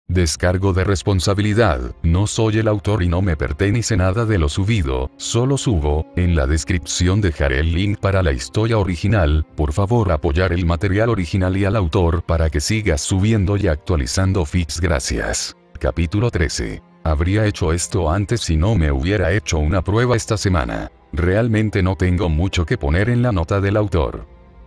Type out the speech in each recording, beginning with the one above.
Descargo de responsabilidad, no soy el autor y no me pertenece nada de lo subido, solo subo. En la descripción dejaré el link para la historia original, por favor apoyar el material original y al autor para que sigas subiendo y actualizando feeds, gracias. Capítulo 13. Habría hecho esto antes si no me hubiera hecho una prueba esta semana. Realmente no tengo mucho que poner en la nota del autor.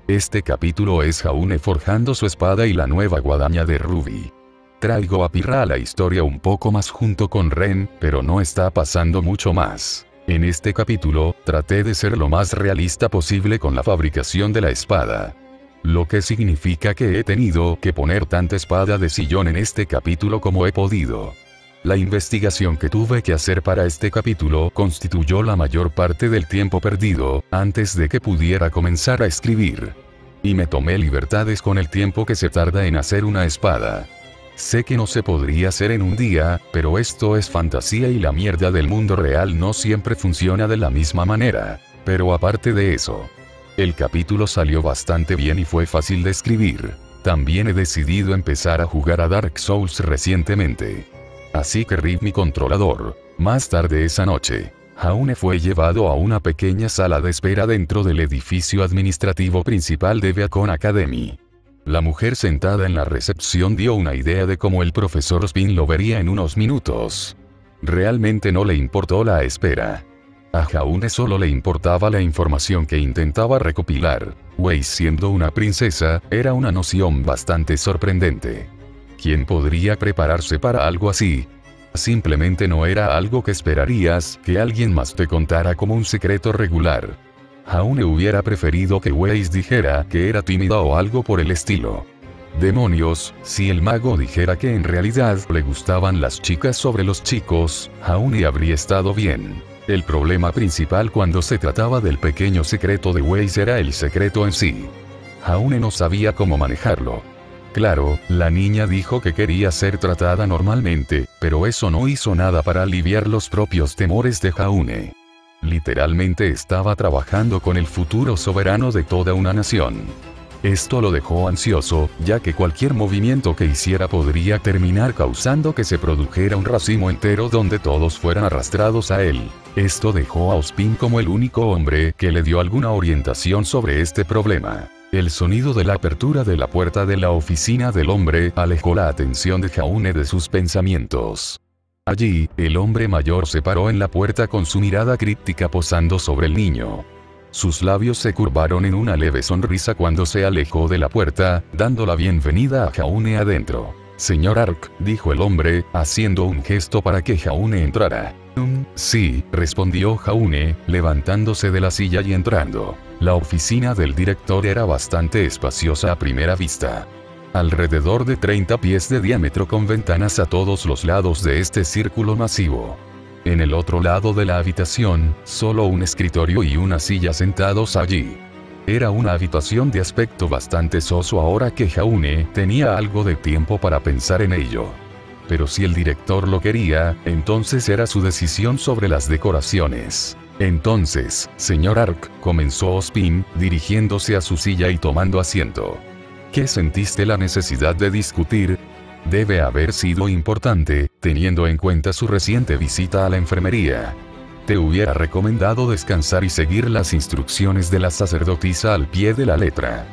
Este capítulo es Jaune forjando su espada y la nueva guadaña de Ruby. Traigo a Pirra a la historia un poco más junto con Ren, pero no está pasando mucho más. En este capítulo, traté de ser lo más realista posible con la fabricación de la espada. Lo que significa que he tenido que poner tanta espada de sillón en este capítulo como he podido. La investigación que tuve que hacer para este capítulo constituyó la mayor parte del tiempo perdido, antes de que pudiera comenzar a escribir. Y me tomé libertades con el tiempo que se tarda en hacer una espada. Sé que no se podría hacer en un día, pero esto es fantasía y la mierda del mundo real no siempre funciona de la misma manera. Pero aparte de eso, el capítulo salió bastante bien y fue fácil de escribir. También he decidido empezar a jugar a Dark Souls recientemente. Así que Riv mi controlador. Más tarde esa noche, Jaune fue llevado a una pequeña sala de espera dentro del edificio administrativo principal de Beacon Academy. La mujer sentada en la recepción dio una idea de cómo el profesor Spin lo vería en unos minutos. Realmente no le importó la espera. A Jaune solo le importaba la información que intentaba recopilar. Wei siendo una princesa, era una noción bastante sorprendente. ¿Quién podría prepararse para algo así? Simplemente no era algo que esperarías que alguien más te contara como un secreto regular. Jaune hubiera preferido que Weiss dijera que era tímida o algo por el estilo. Demonios, si el mago dijera que en realidad le gustaban las chicas sobre los chicos, Jaune habría estado bien. El problema principal cuando se trataba del pequeño secreto de Weiss era el secreto en sí. Jaune no sabía cómo manejarlo. Claro, la niña dijo que quería ser tratada normalmente, pero eso no hizo nada para aliviar los propios temores de Jaune. Literalmente estaba trabajando con el futuro soberano de toda una nación. Esto lo dejó ansioso, ya que cualquier movimiento que hiciera podría terminar causando que se produjera un racimo entero donde todos fueran arrastrados a él. Esto dejó a Ozpin como el único hombre que le dio alguna orientación sobre este problema. El sonido de la apertura de la puerta de la oficina del hombre alejó la atención de Jaune de sus pensamientos. Allí, el hombre mayor se paró en la puerta con su mirada críptica posando sobre el niño. Sus labios se curvaron en una leve sonrisa cuando se alejó de la puerta, dando la bienvenida a Jaune adentro. Señor Ark, dijo el hombre, haciendo un gesto para que Jaune entrara. Sí, respondió Jaune, levantándose de la silla y entrando. La oficina del director era bastante espaciosa a primera vista. Alrededor de 30 pies de diámetro con ventanas a todos los lados de este círculo masivo. En el otro lado de la habitación, solo un escritorio y una silla sentados allí. Era una habitación de aspecto bastante soso ahora que Jaune tenía algo de tiempo para pensar en ello. Pero si el director lo quería, entonces era su decisión sobre las decoraciones. Entonces, señor Ark, comenzó Ozpin, dirigiéndose a su silla y tomando asiento. ¿Qué sentiste la necesidad de discutir? Debe haber sido importante, teniendo en cuenta su reciente visita a la enfermería. Te hubiera recomendado descansar y seguir las instrucciones de la sacerdotisa al pie de la letra.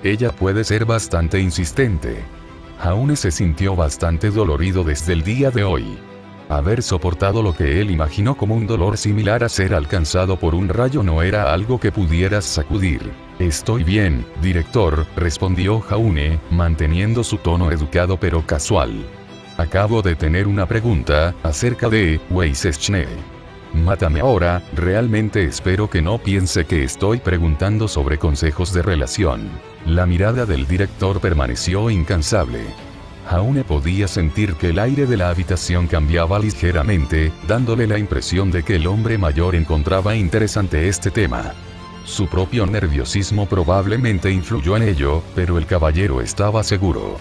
Ella puede ser bastante insistente. Jaune se sintió bastante dolorido desde el día de hoy. Haber soportado lo que él imaginó como un dolor similar a ser alcanzado por un rayo no era algo que pudieras sacudir. Estoy bien, director, respondió Jaune, manteniendo su tono educado pero casual. Acabo de tener una pregunta acerca de Weiss-Schnee. Mátame ahora, realmente espero que no piense que estoy preguntando sobre consejos de relación. La mirada del director permaneció incansable. Jaune podía sentir que el aire de la habitación cambiaba ligeramente, dándole la impresión de que el hombre mayor encontraba interesante este tema. Su propio nerviosismo probablemente influyó en ello, pero el caballero estaba seguro.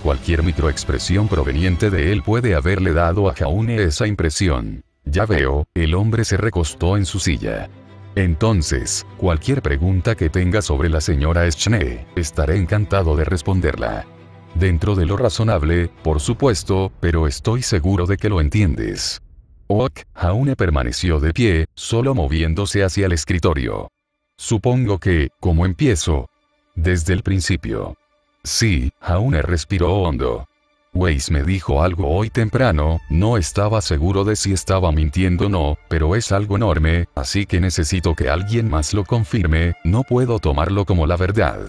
Cualquier microexpresión proveniente de él puede haberle dado a Jaune esa impresión. Ya veo, el hombre se recostó en su silla. Entonces, cualquier pregunta que tenga sobre la señora Schnee, estaré encantado de responderla. Dentro de lo razonable, por supuesto, pero estoy seguro de que lo entiendes. Ok, Jaune permaneció de pie, solo moviéndose hacia el escritorio. Supongo que, ¿cómo empiezo? Desde el principio. Sí, Jaune respiró hondo. Weiss me dijo algo hoy temprano, no estaba seguro de si estaba mintiendo o no, pero es algo enorme, así que necesito que alguien más lo confirme, no puedo tomarlo como la verdad.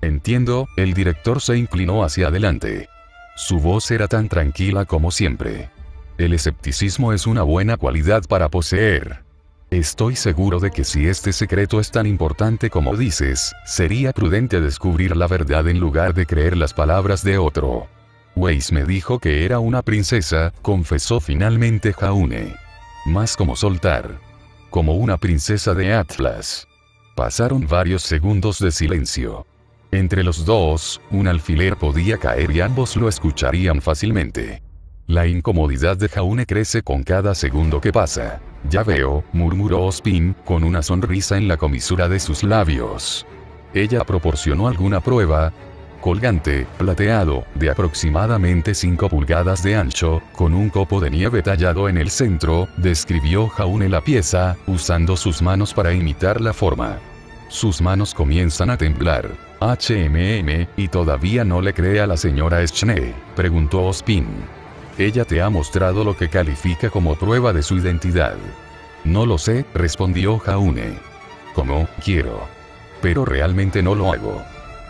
Entiendo, el director se inclinó hacia adelante. Su voz era tan tranquila como siempre. El escepticismo es una buena cualidad para poseer. Estoy seguro de que si este secreto es tan importante como dices, sería prudente descubrir la verdad en lugar de creer las palabras de otro. Weiss me dijo que era una princesa, confesó finalmente Jaune. Más como soltar. Como una princesa de Atlas. Pasaron varios segundos de silencio. Entre los dos, un alfiler podía caer y ambos lo escucharían fácilmente. La incomodidad de Jaune crece con cada segundo que pasa. Ya veo, murmuró Ozpin, con una sonrisa en la comisura de sus labios. Ella proporcionó alguna prueba. Colgante, plateado, de aproximadamente 5 pulgadas de ancho, con un copo de nieve tallado en el centro, describió Jaune la pieza, usando sus manos para imitar la forma. Sus manos comienzan a temblar. ¿Y todavía no le cree a la señora Schnee?, preguntó Ozpin. Ella te ha mostrado lo que califica como prueba de su identidad. No lo sé, respondió Jaune. Como, quiero. Pero realmente no lo hago.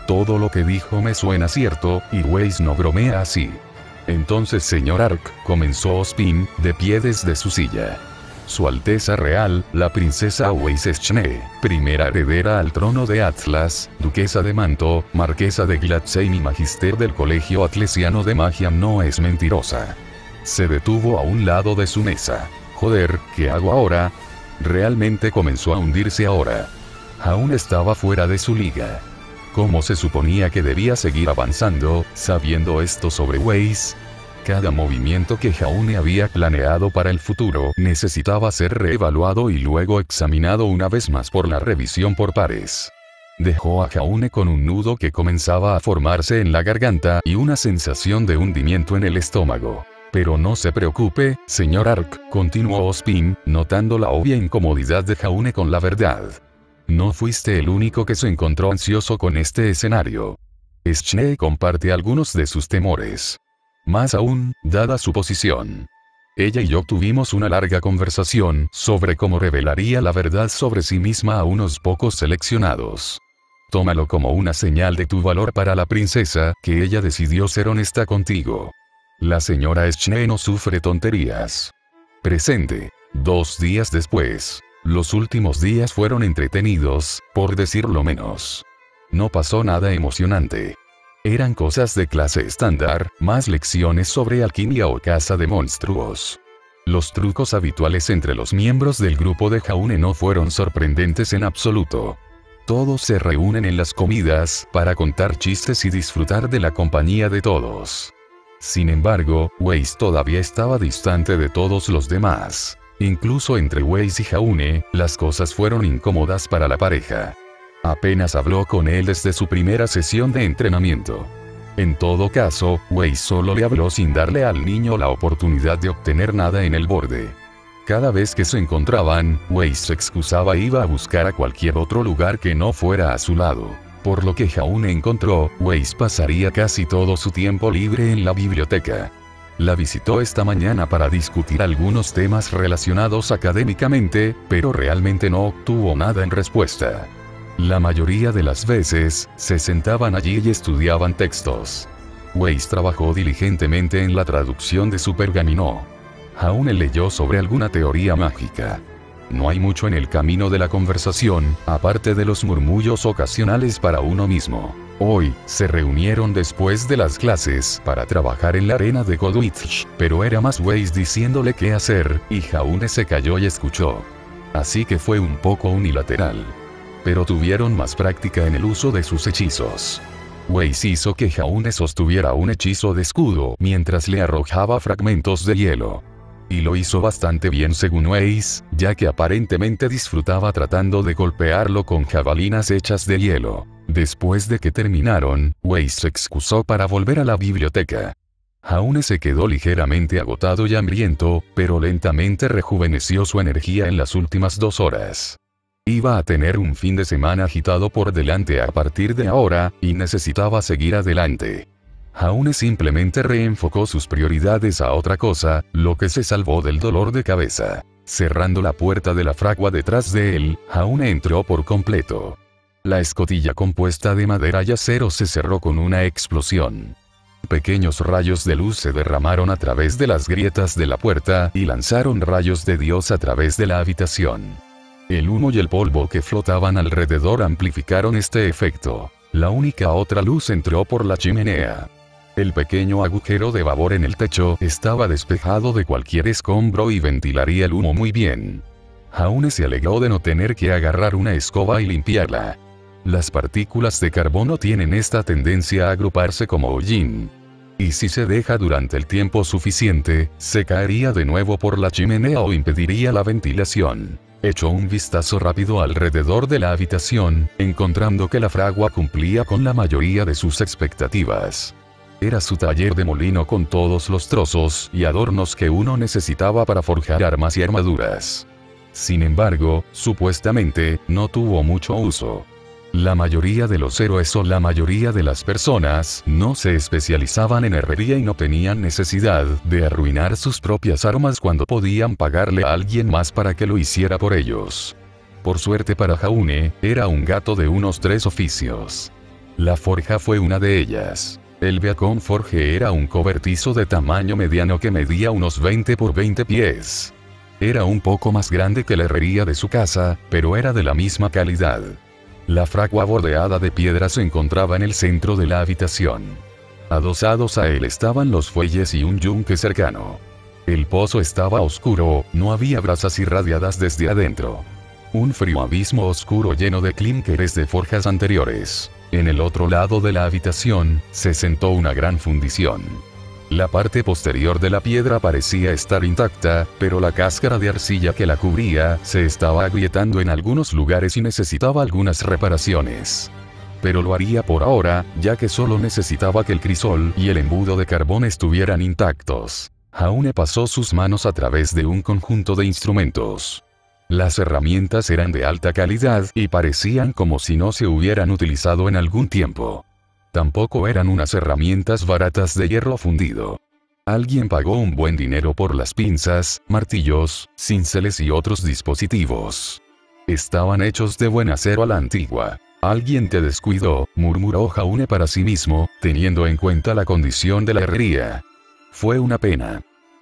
Todo lo que dijo me suena cierto, y Weiss no bromea así. Entonces señor Ark, comenzó Ozpin, de pie desde su silla. Su Alteza Real, la princesa Weiss Schnee, primera heredera al trono de Atlas, duquesa de Manto, marquesa de Gladsheim y magister del Colegio Atlesiano de Magia, no es mentirosa. Se detuvo a un lado de su mesa. Joder, ¿qué hago ahora? Realmente comenzó a hundirse ahora. Aún estaba fuera de su liga. ¿Cómo se suponía que debía seguir avanzando, sabiendo esto sobre Weiss? Cada movimiento que Jaune había planeado para el futuro necesitaba ser reevaluado y luego examinado una vez más por la revisión por pares. Dejó a Jaune con un nudo que comenzaba a formarse en la garganta y una sensación de hundimiento en el estómago. Pero no se preocupe, señor Ark, continuó Ozpin, notando la obvia incomodidad de Jaune con la verdad. No fuiste el único que se encontró ansioso con este escenario. Schnee comparte algunos de sus temores. Más aún, dada su posición. Ella y yo tuvimos una larga conversación sobre cómo revelaría la verdad sobre sí misma a unos pocos seleccionados. Tómalo como una señal de tu valor para la princesa, que ella decidió ser honesta contigo. La señora Schnee no sufre tonterías. Presente. 2 días después. Los últimos días fueron entretenidos, por decirlo menos. No pasó nada emocionante. Eran cosas de clase estándar, más lecciones sobre alquimia o caza de monstruos. Los trucos habituales entre los miembros del grupo de Jaune no fueron sorprendentes en absoluto. Todos se reúnen en las comidas, para contar chistes y disfrutar de la compañía de todos. Sin embargo, Weiss todavía estaba distante de todos los demás. Incluso entre Weiss y Jaune, las cosas fueron incómodas para la pareja. Apenas habló con él desde su primera sesión de entrenamiento. En todo caso, Weiss solo le habló sin darle al niño la oportunidad de obtener nada en el borde. Cada vez que se encontraban, Weiss se excusaba e iba a buscar a cualquier otro lugar que no fuera a su lado. Por lo que Jaune encontró, Weiss pasaría casi todo su tiempo libre en la biblioteca. La visitó esta mañana para discutir algunos temas relacionados académicamente, pero realmente no obtuvo nada en respuesta. La mayoría de las veces, se sentaban allí y estudiaban textos. Weiss trabajó diligentemente en la traducción de su pergamino. Jaune leyó sobre alguna teoría mágica. No hay mucho en el camino de la conversación, aparte de los murmullos ocasionales para uno mismo. Hoy, se reunieron después de las clases para trabajar en la arena de Goldwich, pero era más Weiss diciéndole qué hacer, y Jaune se calló y escuchó. Así que fue un poco unilateral. Pero tuvieron más práctica en el uso de sus hechizos. Weiss hizo que Jaune sostuviera un hechizo de escudo mientras le arrojaba fragmentos de hielo. Y lo hizo bastante bien según Weiss, ya que aparentemente disfrutaba tratando de golpearlo con jabalinas hechas de hielo. Después de que terminaron, Weiss se excusó para volver a la biblioteca. Jaune se quedó ligeramente agotado y hambriento, pero lentamente rejuveneció su energía en las últimas 2 horas. Iba a tener un fin de semana agitado por delante a partir de ahora, y necesitaba seguir adelante. Jaune simplemente reenfocó sus prioridades a otra cosa, lo que se salvó del dolor de cabeza. Cerrando la puerta de la fragua detrás de él, Jaune entró por completo. La escotilla compuesta de madera y acero se cerró con una explosión. Pequeños rayos de luz se derramaron a través de las grietas de la puerta y lanzaron rayos de Dios a través de la habitación. El humo y el polvo que flotaban alrededor amplificaron este efecto. La única otra luz entró por la chimenea. El pequeño agujero de vapor en el techo estaba despejado de cualquier escombro y ventilaría el humo muy bien. Jaune se alegró de no tener que agarrar una escoba y limpiarla. Las partículas de carbono tienen esta tendencia a agruparse como hollín. Y si se deja durante el tiempo suficiente, se caería de nuevo por la chimenea o impediría la ventilación. Echó un vistazo rápido alrededor de la habitación, encontrando que la fragua cumplía con la mayoría de sus expectativas. Era su taller de molino con todos los trozos y adornos que uno necesitaba para forjar armas y armaduras. Sin embargo, supuestamente, no tuvo mucho uso. La mayoría de los héroes o la mayoría de las personas no se especializaban en herrería y no tenían necesidad de arruinar sus propias armas cuando podían pagarle a alguien más para que lo hiciera por ellos. Por suerte para Jaune, era un gato de unos 3 oficios. La forja fue una de ellas. El Beacon Forge era un cobertizo de tamaño mediano que medía unos 20 por 20 pies. Era un poco más grande que la herrería de su casa, pero era de la misma calidad. La fragua bordeada de piedra se encontraba en el centro de la habitación. Adosados a él estaban los fuelles y un yunque cercano. El pozo estaba oscuro, no había brasas irradiadas desde adentro. Un frío abismo oscuro lleno de clínkeres de forjas anteriores. En el otro lado de la habitación, se sentó una gran fundición. La parte posterior de la piedra parecía estar intacta, pero la cáscara de arcilla que la cubría se estaba agrietando en algunos lugares y necesitaba algunas reparaciones. Pero lo haría por ahora, ya que solo necesitaba que el crisol y el embudo de carbón estuvieran intactos. Jaune pasó sus manos a través de un conjunto de instrumentos. Las herramientas eran de alta calidad y parecían como si no se hubieran utilizado en algún tiempo. Tampoco eran unas herramientas baratas de hierro fundido. Alguien pagó un buen dinero por las pinzas, martillos, cinceles y otros dispositivos. Estaban hechos de buen acero a la antigua. Alguien te descuidó, murmuró Jaune para sí mismo, teniendo en cuenta la condición de la herrería. Fue una pena.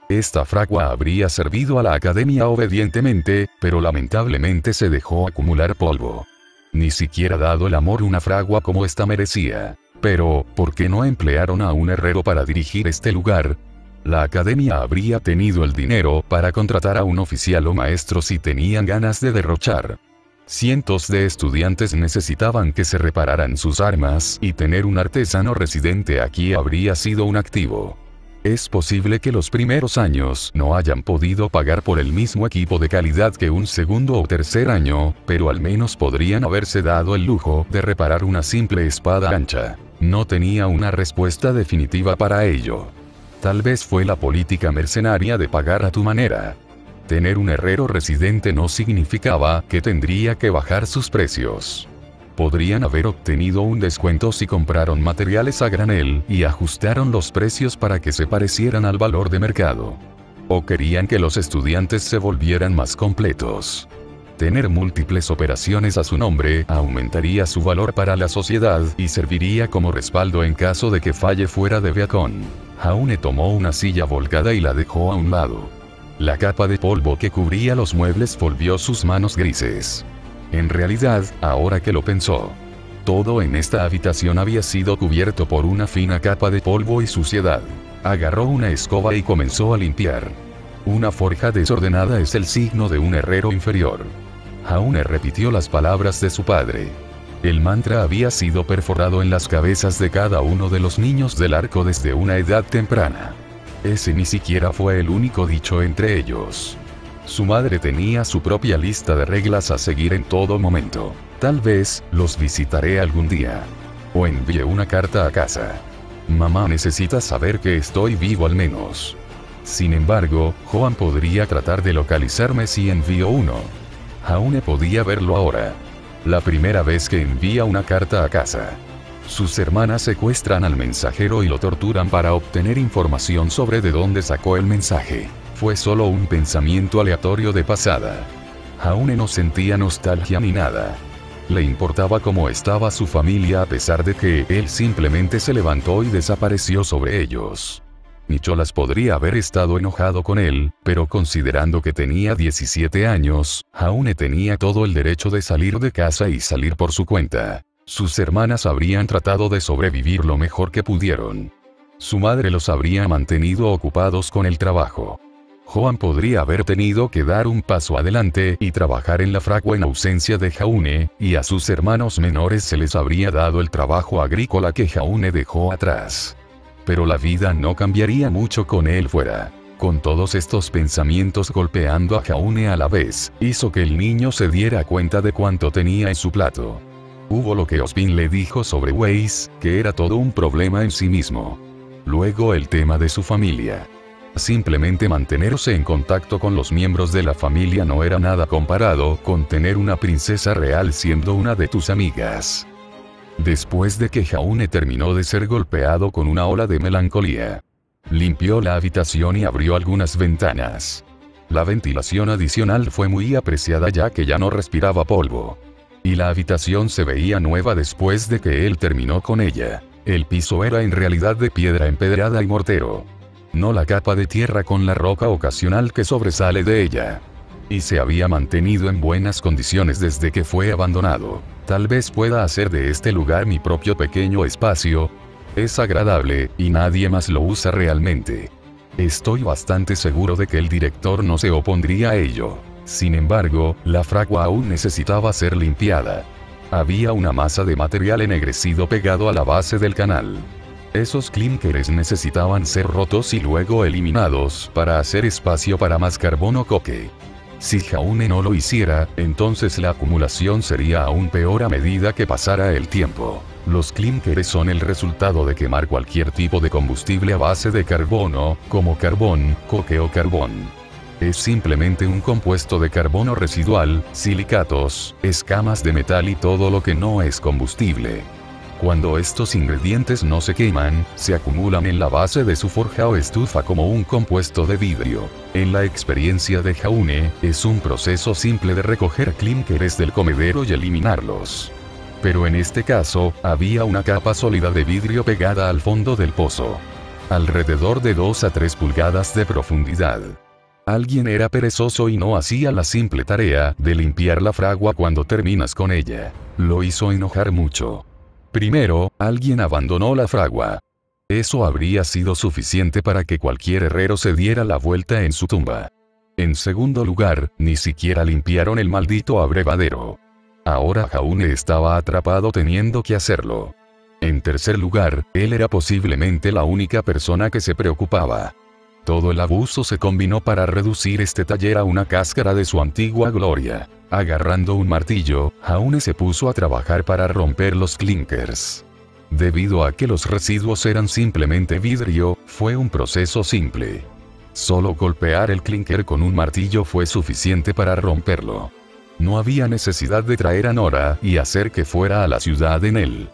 Esta fragua habría servido a la academia obedientemente, pero lamentablemente se dejó acumular polvo. Ni siquiera dado el amor una fragua como esta merecía. Pero, ¿por qué no emplearon a un herrero para dirigir este lugar? La academia habría tenido el dinero para contratar a un oficial o maestro si tenían ganas de derrochar. Cientos de estudiantes necesitaban que se repararan sus armas y tener un artesano residente aquí habría sido un activo. Es posible que los primeros años no hayan podido pagar por el mismo equipo de calidad que un segundo o tercer año, pero al menos podrían haberse dado el lujo de reparar una simple espada ancha. No tenía una respuesta definitiva para ello. Tal vez fue la política mercenaria de pagar a tu manera. Tener un herrero residente no significaba que tendría que bajar sus precios. Podrían haber obtenido un descuento si compraron materiales a granel y ajustaron los precios para que se parecieran al valor de mercado. O querían que los estudiantes se volvieran más completos. Tener múltiples operaciones a su nombre aumentaría su valor para la sociedad y serviría como respaldo en caso de que falle fuera de Beacon. Jaune tomó una silla volcada y la dejó a un lado. La capa de polvo que cubría los muebles volvió sus manos grises. En realidad, ahora que lo pensó, todo en esta habitación había sido cubierto por una fina capa de polvo y suciedad. Agarró una escoba y comenzó a limpiar. Una forja desordenada es el signo de un herrero inferior. Jaune repitió las palabras de su padre. El mantra había sido perforado en las cabezas de cada uno de los niños del arco desde una edad temprana. Ese ni siquiera fue el único dicho entre ellos. Su madre tenía su propia lista de reglas a seguir en todo momento. Tal vez, los visitaré algún día. O envié una carta a casa. Mamá necesita saber que estoy vivo al menos. Sin embargo, Joan podría tratar de localizarme si envío uno. Jaune podía verlo ahora. La primera vez que envía una carta a casa. Sus hermanas secuestran al mensajero y lo torturan para obtener información sobre de dónde sacó el mensaje. Fue solo un pensamiento aleatorio de pasada. Jaune no sentía nostalgia ni nada. Le importaba cómo estaba su familia a pesar de que él simplemente se levantó y desapareció sobre ellos. Nicholas podría haber estado enojado con él, pero considerando que tenía 17 años, Jaune tenía todo el derecho de salir de casa y salir por su cuenta. Sus hermanas habrían tratado de sobrevivir lo mejor que pudieron. Su madre los habría mantenido ocupados con el trabajo. Joan podría haber tenido que dar un paso adelante y trabajar en la fragua en ausencia de Jaune, y a sus hermanos menores se les habría dado el trabajo agrícola que Jaune dejó atrás. Pero la vida no cambiaría mucho con él fuera. Con todos estos pensamientos golpeando a Jaune a la vez, hizo que el niño se diera cuenta de cuánto tenía en su plato. Hubo lo que Ozpin le dijo sobre Weiss, que era todo un problema en sí mismo. Luego el tema de su familia. Simplemente mantenerse en contacto con los miembros de la familia no era nada comparado con tener una princesa real siendo una de tus amigas. Después de que Jaune terminó de ser golpeado con una ola de melancolía, limpió la habitación y abrió algunas ventanas. La ventilación adicional fue muy apreciada ya que ya no respiraba polvo. Y la habitación se veía nueva después de que él terminó con ella. El piso era en realidad de piedra empedrada y mortero. No la capa de tierra con la roca ocasional que sobresale de ella. Y se había mantenido en buenas condiciones desde que fue abandonado. Tal vez pueda hacer de este lugar mi propio pequeño espacio. Es agradable, y nadie más lo usa realmente. Estoy bastante seguro de que el director no se opondría a ello. Sin embargo, la fragua aún necesitaba ser limpiada. Había una masa de material ennegrecido pegado a la base del canal. Esos clínkers necesitaban ser rotos y luego eliminados para hacer espacio para más carbono coque. Si Jaune no lo hiciera, entonces la acumulación sería aún peor a medida que pasara el tiempo. Los clínkers son el resultado de quemar cualquier tipo de combustible a base de carbono, como carbón, coque o carbón. Es simplemente un compuesto de carbono residual, silicatos, escamas de metal y todo lo que no es combustible. Cuando estos ingredientes no se queman, se acumulan en la base de su forja o estufa como un compuesto de vidrio. En la experiencia de Jaune, es un proceso simple de recoger clínkers del comedero y eliminarlos. Pero en este caso, había una capa sólida de vidrio pegada al fondo del pozo. Alrededor de 2 a 3 pulgadas de profundidad. Alguien era perezoso y no hacía la simple tarea de limpiar la fragua cuando terminas con ella. Lo hizo enojar mucho. Primero, alguien abandonó la fragua. Eso habría sido suficiente para que cualquier herrero se diera la vuelta en su tumba. En segundo lugar, ni siquiera limpiaron el maldito abrevadero. Ahora Jaune estaba atrapado teniendo que hacerlo. En tercer lugar, él era posiblemente la única persona que se preocupaba. Todo el abuso se combinó para reducir este taller a una cáscara de su antigua gloria. Agarrando un martillo, Jaune se puso a trabajar para romper los clínkers. Debido a que los residuos eran simplemente vidrio, fue un proceso simple. Solo golpear el clínker con un martillo fue suficiente para romperlo. No había necesidad de traer a Nora y hacer que fuera a la ciudad en él.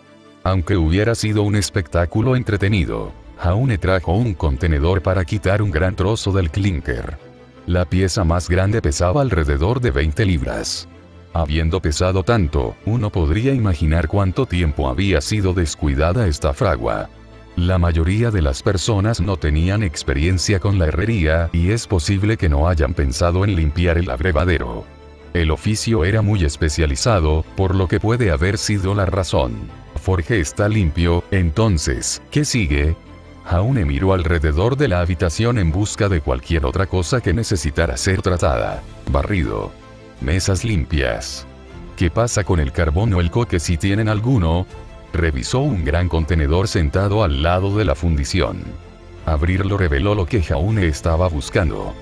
Aunque hubiera sido un espectáculo entretenido, Jaune trajo un contenedor para quitar un gran trozo del clínker. La pieza más grande pesaba alrededor de 20 libras. Habiendo pesado tanto, uno podría imaginar cuánto tiempo había sido descuidada esta fragua. La mayoría de las personas no tenían experiencia con la herrería y es posible que no hayan pensado en limpiar el abrevadero. El oficio era muy especializado, por lo que puede haber sido la razón. Forge está limpio, entonces, ¿qué sigue? Jaune miró alrededor de la habitación en busca de cualquier otra cosa que necesitara ser tratada. Barrido. Mesas limpias. ¿Qué pasa con el carbón o el coque si tienen alguno? Revisó un gran contenedor sentado al lado de la fundición. Abrirlo reveló lo que Jaune estaba buscando.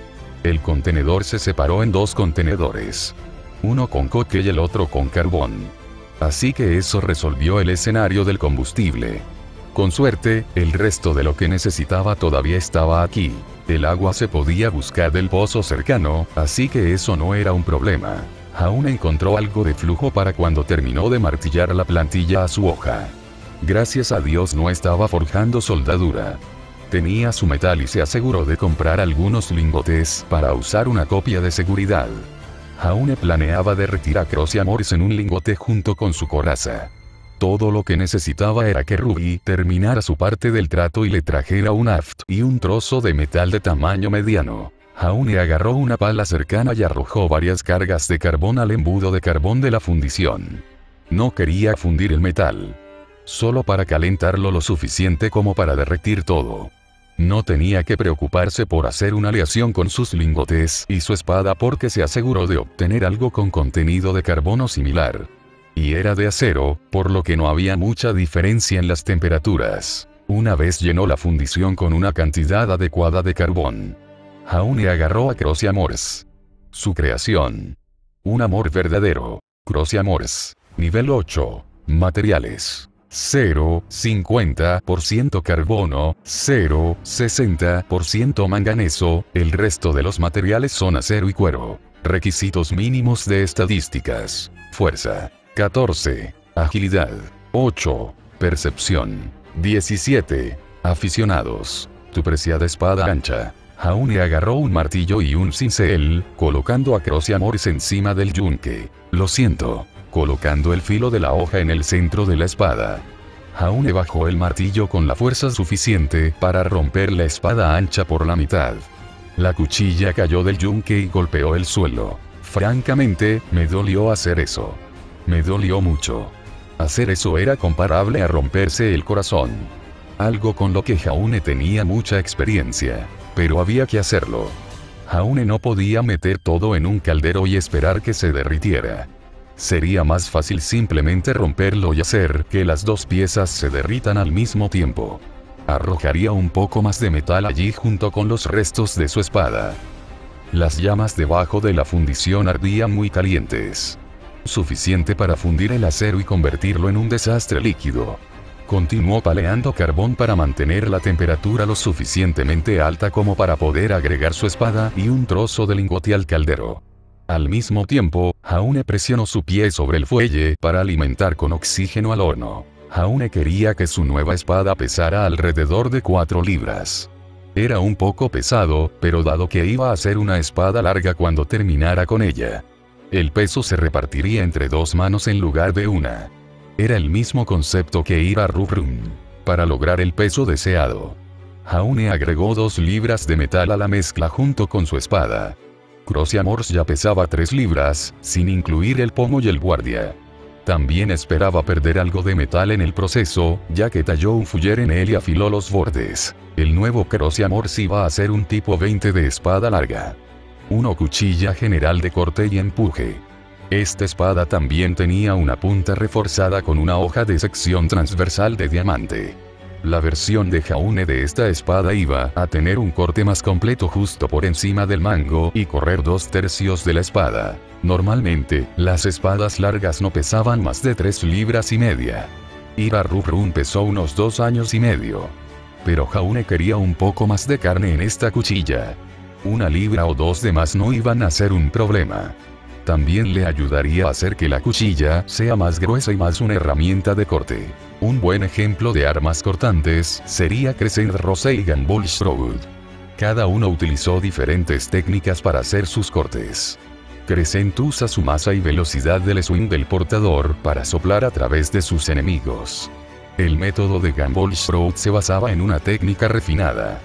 El contenedor se separó en dos contenedores. Uno con coque y el otro con carbón. Así que eso resolvió el escenario del combustible. Con suerte, el resto de lo que necesitaba todavía estaba aquí. El agua se podía buscar del pozo cercano, así que eso no era un problema. Aún encontró algo de flujo para cuando terminó de martillar la plantilla a su hoja. Gracias a Dios no estaba forjando soldadura. Tenía su metal y se aseguró de comprar algunos lingotes para usar una copia de seguridad. Jaune planeaba derretir a Croce Amores en un lingote junto con su coraza. Todo lo que necesitaba era que Ruby terminara su parte del trato y le trajera un aft y un trozo de metal de tamaño mediano. Jaune agarró una pala cercana y arrojó varias cargas de carbón al embudo de carbón de la fundición. No quería fundir el metal. Solo para calentarlo lo suficiente como para derretir todo. No tenía que preocuparse por hacer una aleación con sus lingotes y su espada porque se aseguró de obtener algo con contenido de carbono similar. Y era de acero, por lo que no había mucha diferencia en las temperaturas. Una vez llenó la fundición con una cantidad adecuada de carbón, Jaune agarró a Croce Amores. Su creación. Un amor verdadero. Croce Amores. Nivel 8. Materiales. 0,50% carbono, 0,60% manganeso, el resto de los materiales son acero y cuero. Requisitos mínimos de estadísticas. Fuerza. 14. Agilidad. 8. Percepción. 17. Aficionados. Tu preciada espada ancha. Jaune agarró un martillo y un cincel, colocando a Croce Amores encima del yunque. Lo siento. Colocando el filo de la hoja en el centro de la espada. Jaune bajó el martillo con la fuerza suficiente para romper la espada ancha por la mitad. La cuchilla cayó del yunque y golpeó el suelo. Francamente, me dolió hacer eso. Me dolió mucho. Hacer eso era comparable a romperse el corazón. Algo con lo que Jaune tenía mucha experiencia. Pero había que hacerlo. Jaune no podía meter todo en un caldero y esperar que se derritiera. Sería más fácil simplemente romperlo y hacer que las dos piezas se derritan al mismo tiempo. Arrojaría un poco más de metal allí junto con los restos de su espada. Las llamas debajo de la fundición ardían muy calientes. Suficiente para fundir el acero y convertirlo en un desastre líquido. Continuó paleando carbón para mantener la temperatura lo suficientemente alta como para poder agregar su espada y un trozo de lingote al caldero. Al mismo tiempo, Jaune presionó su pie sobre el fuelle para alimentar con oxígeno al horno. Jaune quería que su nueva espada pesara alrededor de 4 libras. Era un poco pesado, pero dado que iba a ser una espada larga cuando terminara con ella, el peso se repartiría entre 2 manos en lugar de una. Era el mismo concepto que ir a Rubrum. Para lograr el peso deseado, Jaune agregó 2 libras de metal a la mezcla junto con su espada. Croce Amores ya pesaba 3 libras, sin incluir el pomo y el guardia. También esperaba perder algo de metal en el proceso, ya que talló un fuller en él y afiló los bordes. El nuevo Croce Amores iba a ser un tipo 20 de espada larga. Una cuchilla general de corte y empuje. Esta espada también tenía una punta reforzada con una hoja de sección transversal de diamante. La versión de Jaune de esta espada iba a tener un corte más completo justo por encima del mango y correr 2/3 de la espada. Normalmente, las espadas largas no pesaban más de 3 libras y media. Ir a Rubrum pesó unos 2 años y medio. Pero Jaune quería un poco más de carne en esta cuchilla. 1 libra o 2 de más no iban a ser un problema. También le ayudaría a hacer que la cuchilla sea más gruesa y más una herramienta de corte. Un buen ejemplo de armas cortantes sería Crescent Rose y Gumball Shroud. Cada uno utilizó diferentes técnicas para hacer sus cortes. Crescent usa su masa y velocidad del swing del portador para soplar a través de sus enemigos. El método de Gumball Shroud se basaba en una técnica refinada.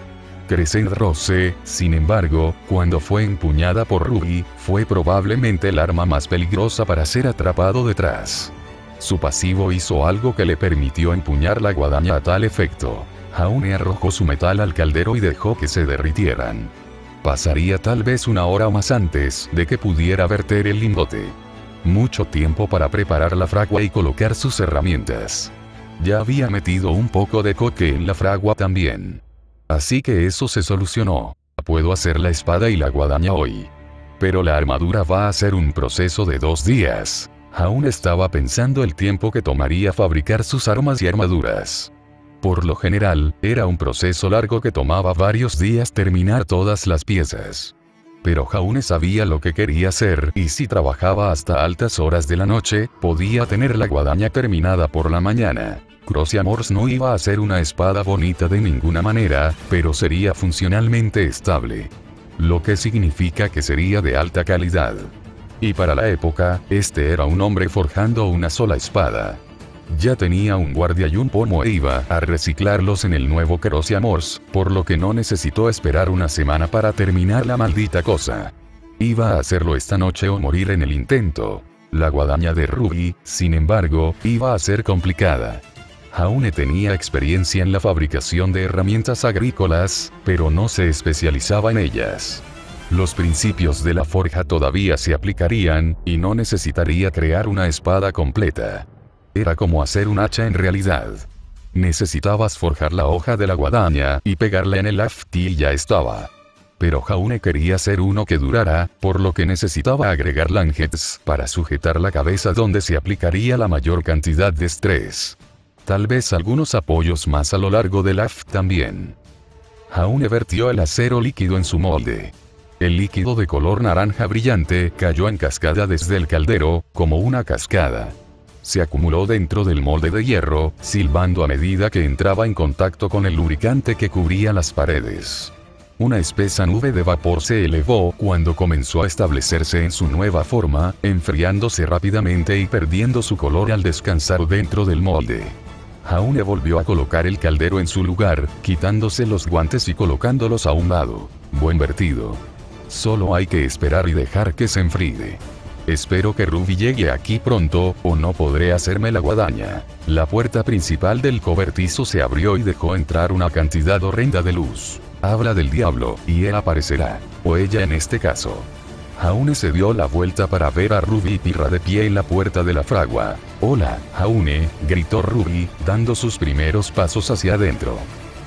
Crescent Rose, sin embargo, cuando fue empuñada por Ruby, fue probablemente el arma más peligrosa para ser atrapado detrás. Su pasivo hizo algo que le permitió empuñar la guadaña a tal efecto. Jaune arrojó su metal al caldero y dejó que se derritieran. Pasaría tal vez 1 hora o más antes de que pudiera verter el lingote. Mucho tiempo para preparar la fragua y colocar sus herramientas. Ya había metido un poco de coque en la fragua también. Así que eso se solucionó. Puedo hacer la espada y la guadaña hoy. Pero la armadura va a ser un proceso de 2 días. Aún estaba pensando el tiempo que tomaría fabricar sus armas y armaduras. Por lo general, era un proceso largo que tomaba varios días terminar todas las piezas. Pero Jaune sabía lo que quería hacer y si trabajaba hasta altas horas de la noche, podía tener la guadaña terminada por la mañana. Croziamors no iba a ser una espada bonita de ninguna manera, pero sería funcionalmente estable. Lo que significa que sería de alta calidad. Y para la época, este era un hombre forjando una sola espada. Ya tenía un guardia y un pomo e iba a reciclarlos en el nuevo Croziamors, por lo que no necesitó esperar una semana para terminar la maldita cosa. Iba a hacerlo esta noche o morir en el intento. La guadaña de Ruby, sin embargo, iba a ser complicada. Jaune tenía experiencia en la fabricación de herramientas agrícolas, pero no se especializaba en ellas. Los principios de la forja todavía se aplicarían, y no necesitaría crear una espada completa. Era como hacer un hacha en realidad. Necesitabas forjar la hoja de la guadaña y pegarla en el afti y ya estaba. Pero Jaune quería hacer uno que durara, por lo que necesitaba agregar langets para sujetar la cabeza donde se aplicaría la mayor cantidad de estrés. Tal vez algunos apoyos más a lo largo del aft también. Jaune vertió el acero líquido en su molde. El líquido de color naranja brillante cayó en cascada desde el caldero, como una cascada. Se acumuló dentro del molde de hierro, silbando a medida que entraba en contacto con el lubricante que cubría las paredes. Una espesa nube de vapor se elevó cuando comenzó a establecerse en su nueva forma, enfriándose rápidamente y perdiendo su color al descansar dentro del molde. Jaune volvió a colocar el caldero en su lugar, quitándose los guantes y colocándolos a un lado. Buen vertido. Solo hay que esperar y dejar que se enfríe. Espero que Ruby llegue aquí pronto, o no podré hacerme la guadaña. La puerta principal del cobertizo se abrió y dejó entrar una cantidad horrenda de luz. Habla del diablo, y él aparecerá. O ella en este caso. Jaune se dio la vuelta para ver a Ruby y Pirra de pie en la puerta de la fragua. «Hola, Jaune», gritó Ruby, dando sus primeros pasos hacia adentro.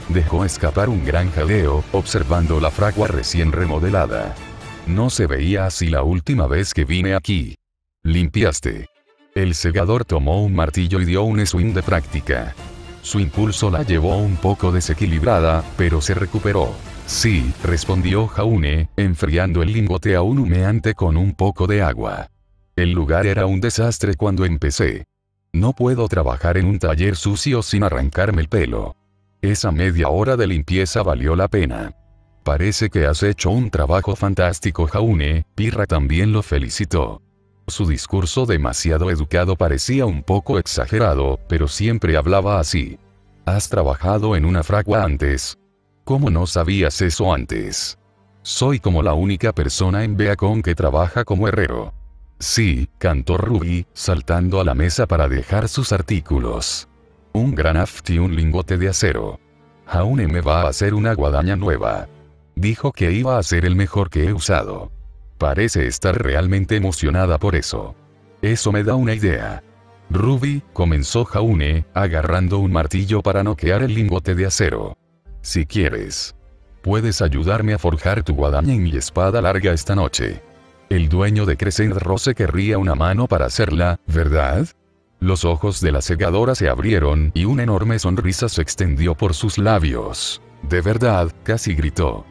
Dejó escapar un gran jadeo, observando la fragua recién remodelada. No se veía así la última vez que vine aquí. «¿Limpiaste?» El segador tomó un martillo y dio un swing de práctica. Su impulso la llevó un poco desequilibrada, pero se recuperó. «Sí», respondió Jaune, enfriando el lingote aún humeante con un poco de agua. «El lugar era un desastre cuando empecé. No puedo trabajar en un taller sucio sin arrancarme el pelo. Esa media hora de limpieza valió la pena». «Parece que has hecho un trabajo fantástico, Jaune», Pirra también lo felicitó. Su discurso demasiado educado parecía un poco exagerado, pero siempre hablaba así. «¿Has trabajado en una fragua antes? ¿Cómo no sabías eso antes? Soy como la única persona en Beacon que trabaja como herrero». «Sí», cantó Ruby, saltando a la mesa para dejar sus artículos. «Un gran aft y un lingote de acero. Jaune me va a hacer una guadaña nueva. Dijo que iba a ser el mejor que he usado. Parece estar realmente emocionada por eso. Eso me da una idea». «Ruby», comenzó Jaune, agarrando un martillo para noquear el lingote de acero. «Si quieres, puedes ayudarme a forjar tu guadaña y mi espada larga esta noche. El dueño de Crescent Rose querría una mano para hacerla, ¿verdad?» Los ojos de la segadora se abrieron y una enorme sonrisa se extendió por sus labios. «¿De verdad?», casi gritó.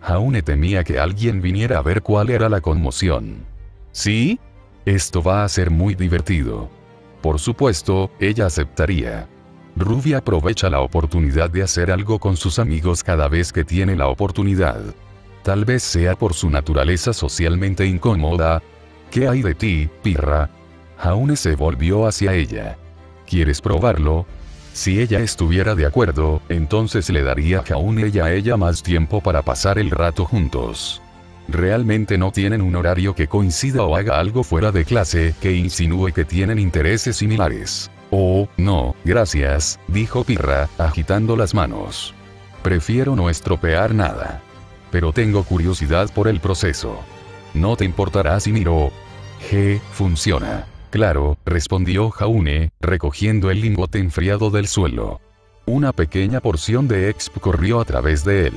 Jaune temía que alguien viniera a ver cuál era la conmoción. «¿Sí? Esto va a ser muy divertido». Por supuesto, ella aceptaría. Ruby aprovecha la oportunidad de hacer algo con sus amigos cada vez que tiene la oportunidad. Tal vez sea por su naturaleza socialmente incómoda. «¿Qué hay de ti, Pirra?» Jaune se volvió hacia ella. «¿Quieres probarlo?» Si ella estuviera de acuerdo, entonces le daría a Jaune y a ella más tiempo para pasar el rato juntos. Realmente no tienen un horario que coincida o haga algo fuera de clase que insinúe que tienen intereses similares. «Oh, no, gracias», dijo Pirra, agitando las manos. «Prefiero no estropear nada. Pero tengo curiosidad por el proceso. ¿No te importará si miro?» «Funciona». «Claro», respondió Jaune, recogiendo el lingote enfriado del suelo. Una pequeña porción de exp corrió a través de él.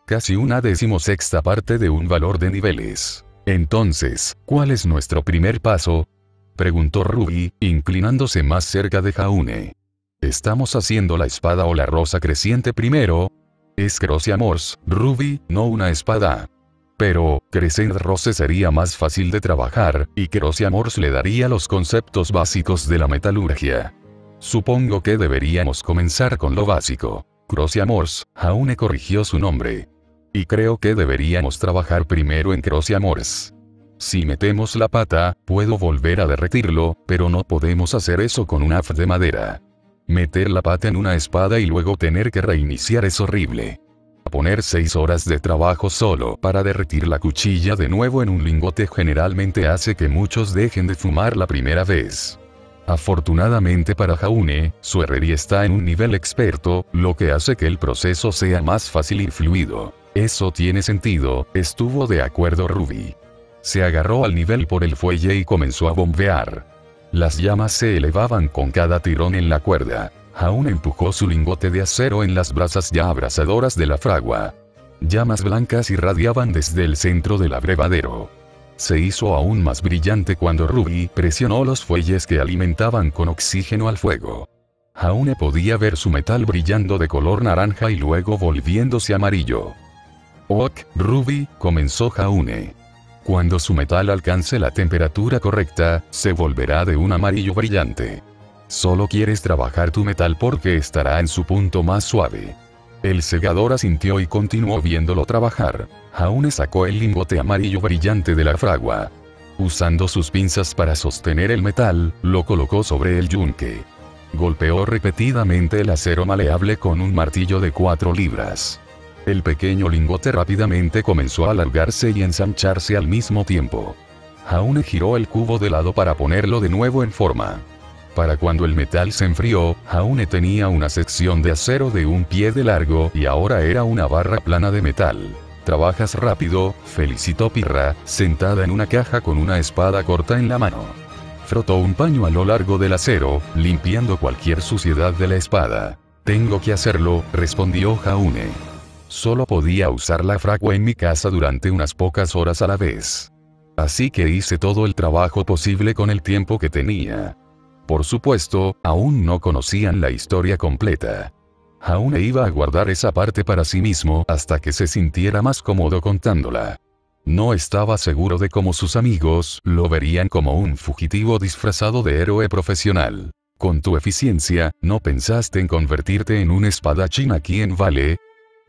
Casi una 16ª parte de un valor de niveles. Entonces, ¿cuál es nuestro primer paso? Preguntó Ruby, inclinándose más cerca de Jaune. ¿Estamos haciendo la espada o la rosa creciente primero? Es Crossy Amors, Ruby, no una espada. Pero, Crescent Rose sería más fácil de trabajar, y Crossy Amors le daría los conceptos básicos de la metalurgia. Supongo que deberíamos comenzar con lo básico. Crossy Amors, Jaune corrigió su nombre. Y creo que deberíamos trabajar primero en Crossy Amors. Si metemos la pata, puedo volver a derretirlo, pero no podemos hacer eso con un haz de madera. Meter la pata en una espada y luego tener que reiniciar es horrible. Poner 6 horas de trabajo solo para derretir la cuchilla de nuevo en un lingote generalmente hace que muchos dejen de fumar la primera vez. Afortunadamente para Jaune, su herrería está en un nivel experto, lo que hace que el proceso sea más fácil y fluido. Eso tiene sentido, estuvo de acuerdo Ruby. Se agarró al nivel por el fuelle y comenzó a bombear. Las llamas se elevaban con cada tirón en la cuerda. Jaune empujó su lingote de acero en las brasas ya abrasadoras de la fragua. Llamas blancas irradiaban desde el centro del abrevadero. Se hizo aún más brillante cuando Ruby presionó los fuelles que alimentaban con oxígeno al fuego. Jaune podía ver su metal brillando de color naranja y luego volviéndose amarillo. «Ok, Ruby», comenzó Jaune. Cuando su metal alcance la temperatura correcta, se volverá de un amarillo brillante. Solo quieres trabajar tu metal porque estará en su punto más suave. El segador asintió y continuó viéndolo trabajar. Jaune sacó el lingote amarillo brillante de la fragua. Usando sus pinzas para sostener el metal, lo colocó sobre el yunque. Golpeó repetidamente el acero maleable con un martillo de 4 libras. El pequeño lingote rápidamente comenzó a alargarse y ensancharse al mismo tiempo. Jaune giró el cubo de lado para ponerlo de nuevo en forma. Para cuando el metal se enfrió, Jaune tenía una sección de acero de 1 pie de largo y ahora era una barra plana de metal. «Trabajas rápido», felicitó Pirra, sentada en una caja con una espada corta en la mano. Frotó un paño a lo largo del acero, limpiando cualquier suciedad de la espada. «Tengo que hacerlo», respondió Jaune. Solo podía usar la fragua en mi casa durante unas pocas horas a la vez. Así que hice todo el trabajo posible con el tiempo que tenía. Por supuesto, aún no conocían la historia completa. Jaune iba a guardar esa parte para sí mismo hasta que se sintiera más cómodo contándola. No estaba seguro de cómo sus amigos lo verían como un fugitivo disfrazado de héroe profesional. Con tu eficiencia, ¿no pensaste en convertirte en un espadachín aquí en Vale?,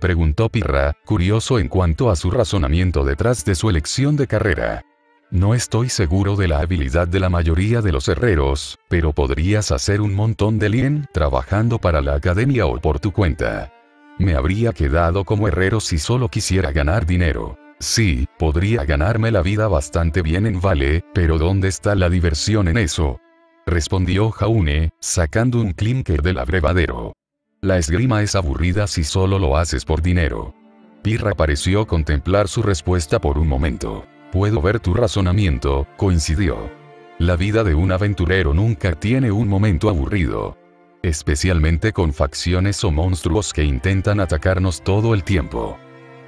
preguntó Pirra, curioso en cuanto a su razonamiento detrás de su elección de carrera. No estoy seguro de la habilidad de la mayoría de los herreros, pero podrías hacer un montón de lien trabajando para la academia o por tu cuenta. Me habría quedado como herrero si solo quisiera ganar dinero. Sí, podría ganarme la vida bastante bien en Vale, pero ¿dónde está la diversión en eso?, respondió Jaune, sacando un clinker del abrevadero. La esgrima es aburrida si solo lo haces por dinero. Pirra pareció contemplar su respuesta por un momento. Puedo ver tu razonamiento, coincidió. La vida de un aventurero nunca tiene un momento aburrido. Especialmente con facciones o monstruos que intentan atacarnos todo el tiempo.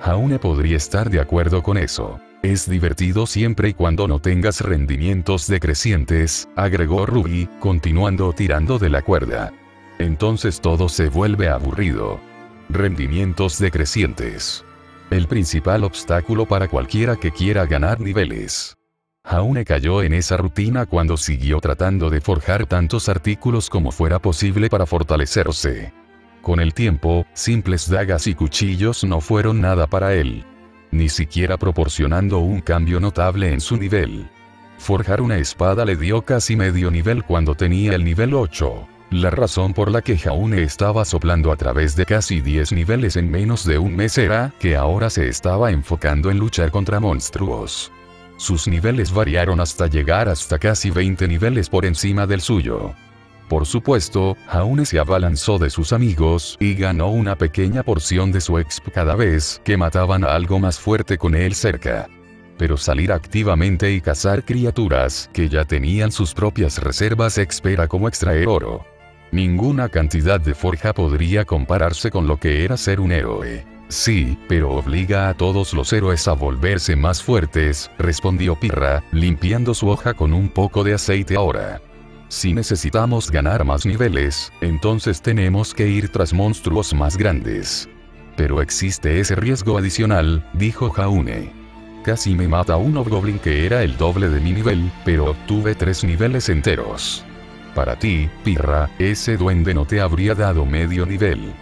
Jaune podría estar de acuerdo con eso. Es divertido siempre y cuando no tengas rendimientos decrecientes, agregó Ruby, continuando tirando de la cuerda. Entonces todo se vuelve aburrido. Rendimientos decrecientes. El principal obstáculo para cualquiera que quiera ganar niveles. Jaune cayó en esa rutina cuando siguió tratando de forjar tantos artículos como fuera posible para fortalecerse. Con el tiempo, simples dagas y cuchillos no fueron nada para él. Ni siquiera proporcionando un cambio notable en su nivel. Forjar una espada le dio casi medio nivel cuando tenía el nivel 8. La razón por la que Jaune estaba soplando a través de casi 10 niveles en menos de un mes era que ahora se estaba enfocando en luchar contra monstruos. Sus niveles variaron hasta llegar hasta casi 20 niveles por encima del suyo. Por supuesto, Jaune se abalanzó de sus amigos y ganó una pequeña porción de su exp cada vez que mataban a algo más fuerte con él cerca. Pero salir activamente y cazar criaturas que ya tenían sus propias reservas exp era como extraer oro. Ninguna cantidad de forja podría compararse con lo que era ser un héroe. Sí, pero obliga a todos los héroes a volverse más fuertes, respondió Pirra, limpiando su hoja con un poco de aceite ahora. Si necesitamos ganar más niveles, entonces tenemos que ir tras monstruos más grandes. Pero existe ese riesgo adicional, dijo Jaune. Casi me mata un hobgoblin que era el doble de mi nivel, pero obtuve 3 niveles enteros. Para ti, Pirra, ese duende no te habría dado medio nivel.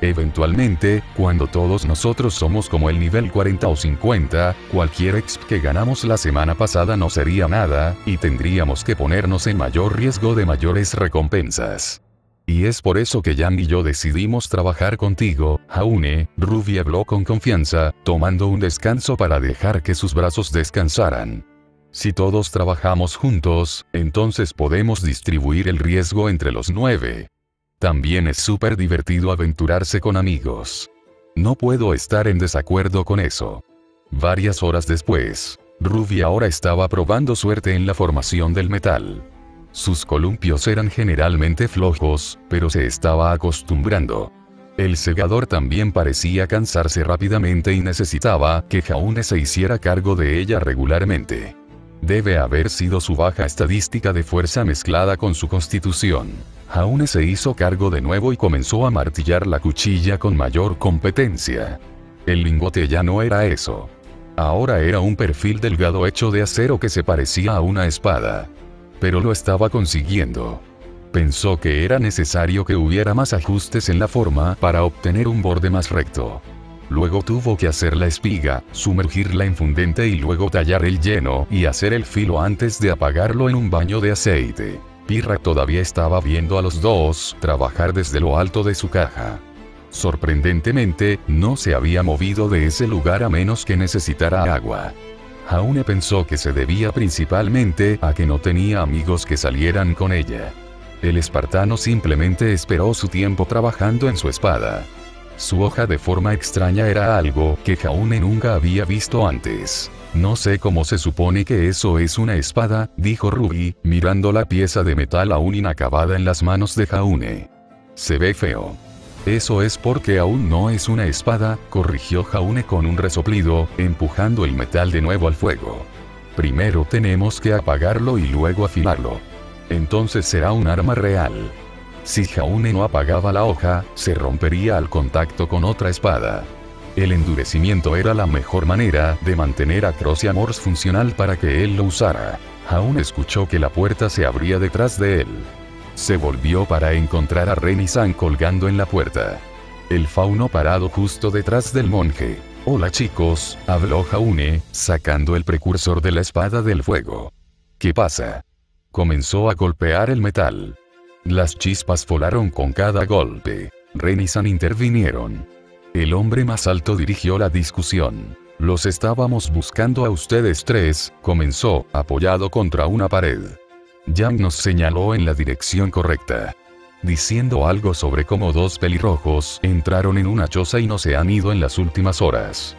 Eventualmente, cuando todos nosotros somos como el nivel 40 o 50, cualquier exp que ganamos la semana pasada no sería nada, y tendríamos que ponernos en mayor riesgo de mayores recompensas. Y es por eso que Yang y yo decidimos trabajar contigo, Jaune. Ruby habló con confianza, tomando un descanso para dejar que sus brazos descansaran. Si todos trabajamos juntos, entonces podemos distribuir el riesgo entre los 9. También es súper divertido aventurarse con amigos. No puedo estar en desacuerdo con eso. Varias horas después, Ruby ahora estaba probando suerte en la formación del metal. Sus columpios eran generalmente flojos, pero se estaba acostumbrando. El segador también parecía cansarse rápidamente y necesitaba que Jaune se hiciera cargo de ella regularmente. Debe haber sido su baja estadística de fuerza mezclada con su constitución. Jaune se hizo cargo de nuevo y comenzó a martillar la cuchilla con mayor competencia. El lingote ya no era eso. Ahora era un perfil delgado hecho de acero que se parecía a una espada. Pero lo estaba consiguiendo. Pensó que era necesario que hubiera más ajustes en la forma para obtener un borde más recto. Luego tuvo que hacer la espiga, sumergirla en fundente y luego tallar el lleno y hacer el filo antes de apagarlo en un baño de aceite. Pirra todavía estaba viendo a los dos trabajar desde lo alto de su caja. Sorprendentemente, no se había movido de ese lugar a menos que necesitara agua. Jaune pensó que se debía principalmente a que no tenía amigos que salieran con ella. El espartano simplemente esperó su tiempo trabajando en su espada. Su hoja de forma extraña era algo que Jaune nunca había visto antes. No sé cómo se supone que eso es una espada, dijo Ruby, mirando la pieza de metal aún inacabada en las manos de Jaune. Se ve feo. Eso es porque aún no es una espada, corrigió Jaune con un resoplido, empujando el metal de nuevo al fuego. Primero tenemos que apagarlo y luego afilarlo. Entonces será un arma real. Si Jaune no apagaba la hoja, se rompería al contacto con otra espada. El endurecimiento era la mejor manera de mantener a Crocia Morse funcional para que él lo usara. Jaune escuchó que la puerta se abría detrás de él. Se volvió para encontrar a Ren-san colgando en la puerta. El fauno parado justo detrás del monje. Hola chicos, habló Jaune, sacando el precursor de la espada del fuego. ¿Qué pasa? Comenzó a golpear el metal. Las chispas volaron con cada golpe. Ren-san intervinieron. El hombre más alto dirigió la discusión. Los estábamos buscando a ustedes tres, comenzó, apoyado contra una pared. Yang nos señaló en la dirección correcta, diciendo algo sobre cómo 2 pelirrojos entraron en una choza y no se han ido en las últimas horas.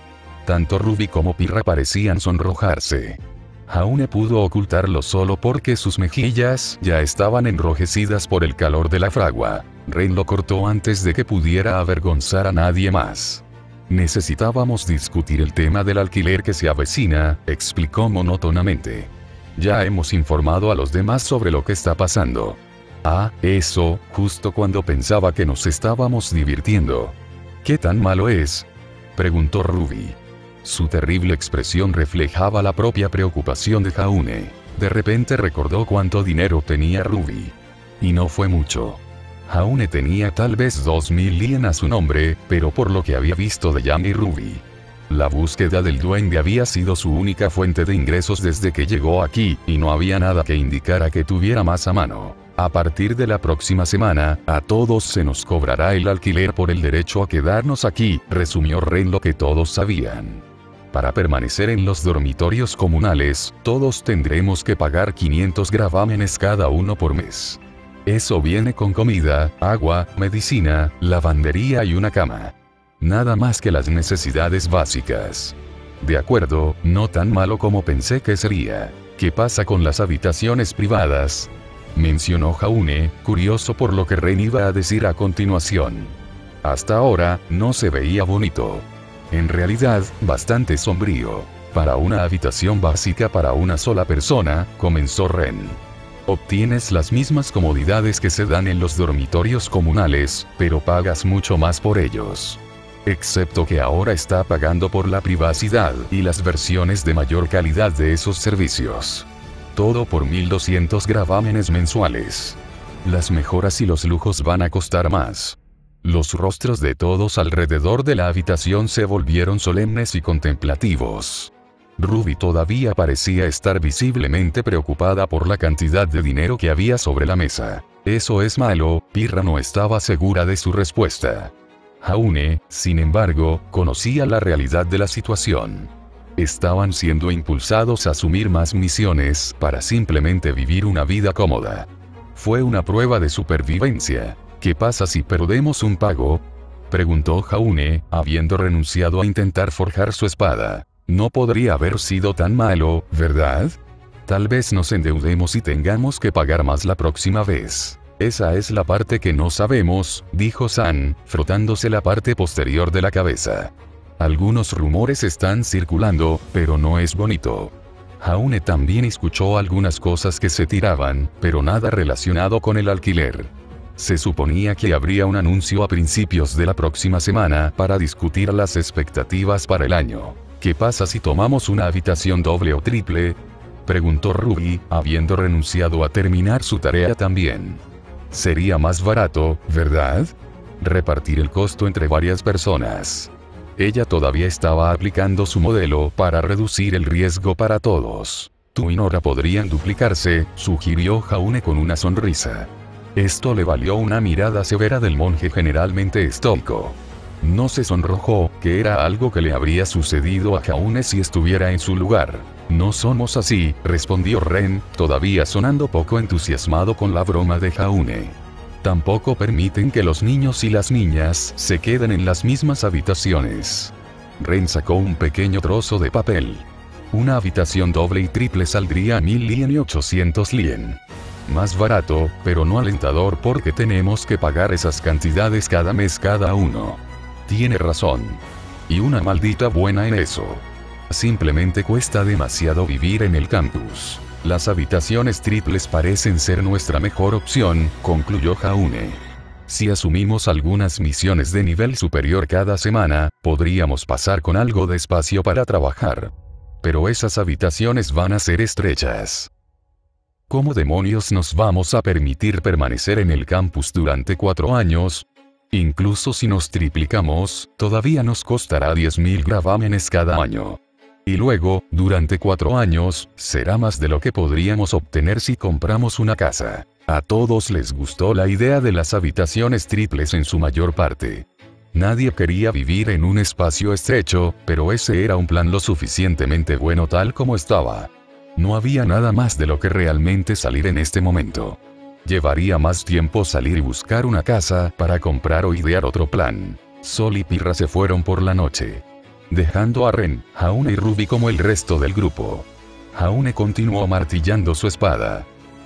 Tanto Ruby como Pirra parecían sonrojarse. Jaune pudo ocultarlo solo porque sus mejillas ya estaban enrojecidas por el calor de la fragua. Ren lo cortó antes de que pudiera avergonzar a nadie más. Necesitábamos discutir el tema del alquiler que se avecina, explicó monótonamente. Ya hemos informado a los demás sobre lo que está pasando. Ah, eso, justo cuando pensaba que nos estábamos divirtiendo. ¿Qué tan malo es? Preguntó Ruby. Su terrible expresión reflejaba la propia preocupación de Jaune. De repente recordó cuánto dinero tenía Ruby. Y no fue mucho. Jaune tenía tal vez 2000 lien a su nombre, pero por lo que había visto de Yang y Ruby, la búsqueda del duende había sido su única fuente de ingresos desde que llegó aquí, y no había nada que indicara que tuviera más a mano. A partir de la próxima semana, a todos se nos cobrará el alquiler por el derecho a quedarnos aquí, resumió Ren lo que todos sabían. Para permanecer en los dormitorios comunales, todos tendremos que pagar 500 gravámenes cada uno por mes. Eso viene con comida, agua, medicina, lavandería y una cama. Nada más que las necesidades básicas. De acuerdo, no tan malo como pensé que sería. ¿Qué pasa con las habitaciones privadas? mencionó Jaune, curioso por lo que Ren iba a decir a continuación. Hasta ahora, no se veía bonito. En realidad, bastante sombrío. Para una habitación básica para una sola persona, comenzó Ren. Obtienes las mismas comodidades que se dan en los dormitorios comunales, pero pagas mucho más por ellos. Excepto que ahora está pagando por la privacidad y las versiones de mayor calidad de esos servicios. Todo por 1200 gravámenes mensuales. Las mejoras y los lujos van a costar más. Los rostros de todos alrededor de la habitación se volvieron solemnes y contemplativos. Ruby todavía parecía estar visiblemente preocupada por la cantidad de dinero que había sobre la mesa. ¿Eso es malo? Pirra no estaba segura de su respuesta. Jaune, sin embargo, conocía la realidad de la situación. Estaban siendo impulsados a asumir más misiones para simplemente vivir una vida cómoda. Fue una prueba de supervivencia. ¿Qué pasa si perdemos un pago?, preguntó Jaune, habiendo renunciado a intentar forjar su espada. No podría haber sido tan malo, ¿verdad? Tal vez nos endeudemos y tengamos que pagar más la próxima vez. Esa es la parte que no sabemos, dijo San, frotándose la parte posterior de la cabeza. Algunos rumores están circulando, pero no es bonito. Jaune también escuchó algunas cosas que se tiraban, pero nada relacionado con el alquiler. Se suponía que habría un anuncio a principios de la próxima semana para discutir las expectativas para el año. ¿Qué pasa si tomamos una habitación doble o triple?, preguntó Ruby, habiendo renunciado a terminar su tarea también. Sería más barato, ¿verdad? Repartir el costo entre varias personas. Ella todavía estaba aplicando su modelo para reducir el riesgo para todos. Tú y Nora podrían duplicarse, sugirió Jaune con una sonrisa. Esto le valió una mirada severa del monje generalmente estoico. No se sonrojó, que era algo que le habría sucedido a Jaune si estuviera en su lugar. No somos así, respondió Ren, todavía sonando poco entusiasmado con la broma de Jaune. Tampoco permiten que los niños y las niñas se queden en las mismas habitaciones. Ren sacó un pequeño trozo de papel. Una habitación doble y triple saldría a 1000 lien y 800 lien. Más barato, pero no alentador porque tenemos que pagar esas cantidades cada mes cada uno. Tiene razón. Y una maldita buena en eso. Simplemente cuesta demasiado vivir en el campus. Las habitaciones triples parecen ser nuestra mejor opción, concluyó Jaune. Si asumimos algunas misiones de nivel superior cada semana, podríamos pasar con algo de espacio para trabajar. Pero esas habitaciones van a ser estrechas. ¿Cómo demonios nos vamos a permitir permanecer en el campus durante 4 años? Incluso si nos triplicamos, todavía nos costará 10.000 gravámenes cada año. Y luego, durante 4 años, será más de lo que podríamos obtener si compramos una casa. A todos les gustó la idea de las habitaciones triples en su mayor parte. Nadie quería vivir en un espacio estrecho, pero ese era un plan lo suficientemente bueno tal como estaba. No había nada más de lo que realmente salir en este momento. Llevaría más tiempo salir y buscar una casa para comprar o idear otro plan. Sol y Pirra se fueron por la noche, dejando a Ren, Jaune y Ruby como el resto del grupo. Jaune continuó martillando su espada.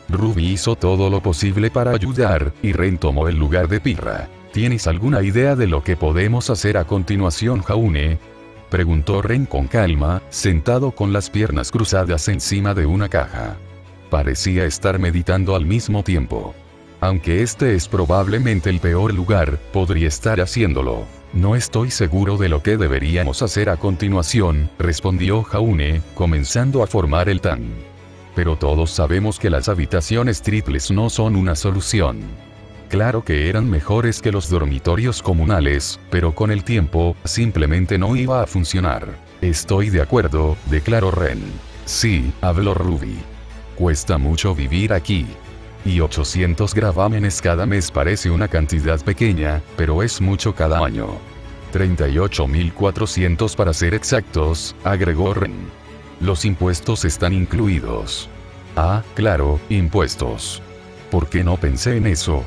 Ruby hizo todo lo posible para ayudar, y Ren tomó el lugar de Pirra. ¿Tienes alguna idea de lo que podemos hacer a continuación, Jaune?, preguntó Ren con calma, sentado con las piernas cruzadas encima de una caja. Parecía estar meditando al mismo tiempo. Aunque este es probablemente el peor lugar, podría estar haciéndolo. No estoy seguro de lo que deberíamos hacer a continuación, respondió Jaune, comenzando a formar el tan. Pero todos sabemos que las habitaciones triples no son una solución. Claro que eran mejores que los dormitorios comunales, pero con el tiempo, simplemente no iba a funcionar. Estoy de acuerdo, declaró Ren. Sí, habló Ruby. Cuesta mucho vivir aquí. Y 800 gravámenes cada mes parece una cantidad pequeña, pero es mucho cada año. 38.400 para ser exactos, agregó Ren. Los impuestos están incluidos. Ah, claro, impuestos. ¿Por qué no pensé en eso?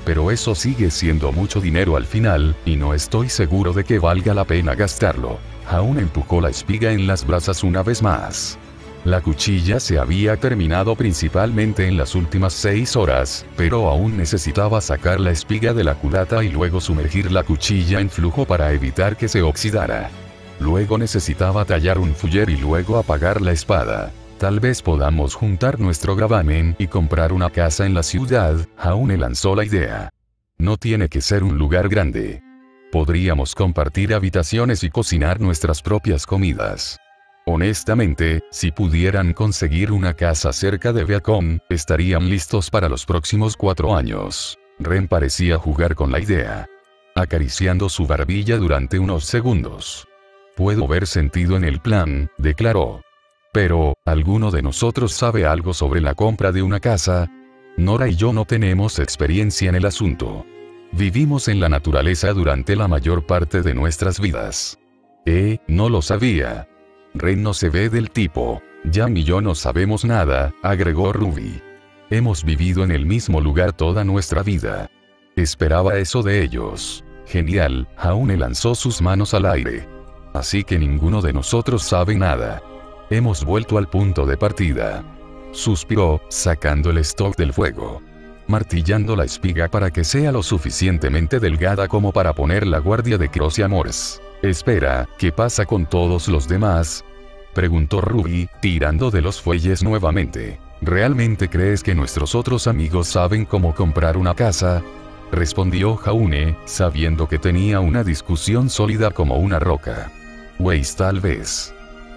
Pero eso sigue siendo mucho dinero al final, y no estoy seguro de que valga la pena gastarlo. Jaune empujó la espiga en las brasas una vez más. La cuchilla se había terminado principalmente en las últimas 6 horas, pero aún necesitaba sacar la espiga de la culata y luego sumergir la cuchilla en flujo para evitar que se oxidara. Luego necesitaba tallar un fuller y luego apagar la espada. Tal vez podamos juntar nuestro gravamen y comprar una casa en la ciudad, Jaune lanzó la idea. No tiene que ser un lugar grande. Podríamos compartir habitaciones y cocinar nuestras propias comidas. Honestamente, si pudieran conseguir una casa cerca de Beacon, estarían listos para los próximos 4 años. Ren parecía jugar con la idea, acariciando su barbilla durante unos segundos. Puedo ver sentido en el plan, declaró. Pero, ¿alguno de nosotros sabe algo sobre la compra de una casa? Nora y yo no tenemos experiencia en el asunto. Vivimos en la naturaleza durante la mayor parte de nuestras vidas. No lo sabía. Ren no se ve del tipo. Jam y yo no sabemos nada, agregó Ruby. Hemos vivido en el mismo lugar toda nuestra vida. Esperaba eso de ellos. Genial, Jaune lanzó sus manos al aire. Así que ninguno de nosotros sabe nada. Hemos vuelto al punto de partida. Suspiró, sacando el stock del fuego. Martillando la espiga para que sea lo suficientemente delgada como para poner la guardia de Crocia Morse. Espera, ¿qué pasa con todos los demás? Preguntó Ruby, tirando de los fuelles nuevamente. ¿Realmente crees que nuestros otros amigos saben cómo comprar una casa? Respondió Jaune, sabiendo que tenía una discusión sólida como una roca. Weiss tal vez.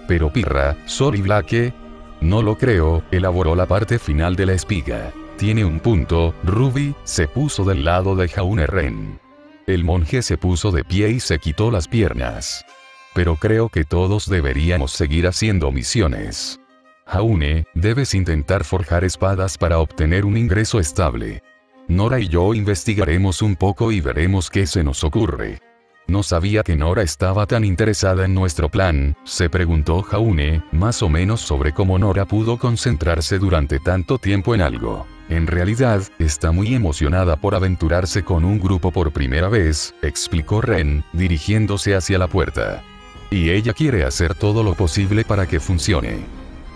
Pero Pirra, Sol y Blake. No lo creo, elaboró la parte final de la espiga. Tiene un punto, Ruby, se puso del lado de Jaune Ren. El monje se puso de pie y se quitó las piernas. Pero creo que todos deberíamos seguir haciendo misiones. Jaune, debes intentar forjar espadas para obtener un ingreso estable. Nora y yo investigaremos un poco y veremos qué se nos ocurre. No sabía que Nora estaba tan interesada en nuestro plan, se preguntó Jaune, más o menos sobre cómo Nora pudo concentrarse durante tanto tiempo en algo. En realidad, está muy emocionada por aventurarse con un grupo por primera vez, explicó Ren, dirigiéndose hacia la puerta. Y ella quiere hacer todo lo posible para que funcione.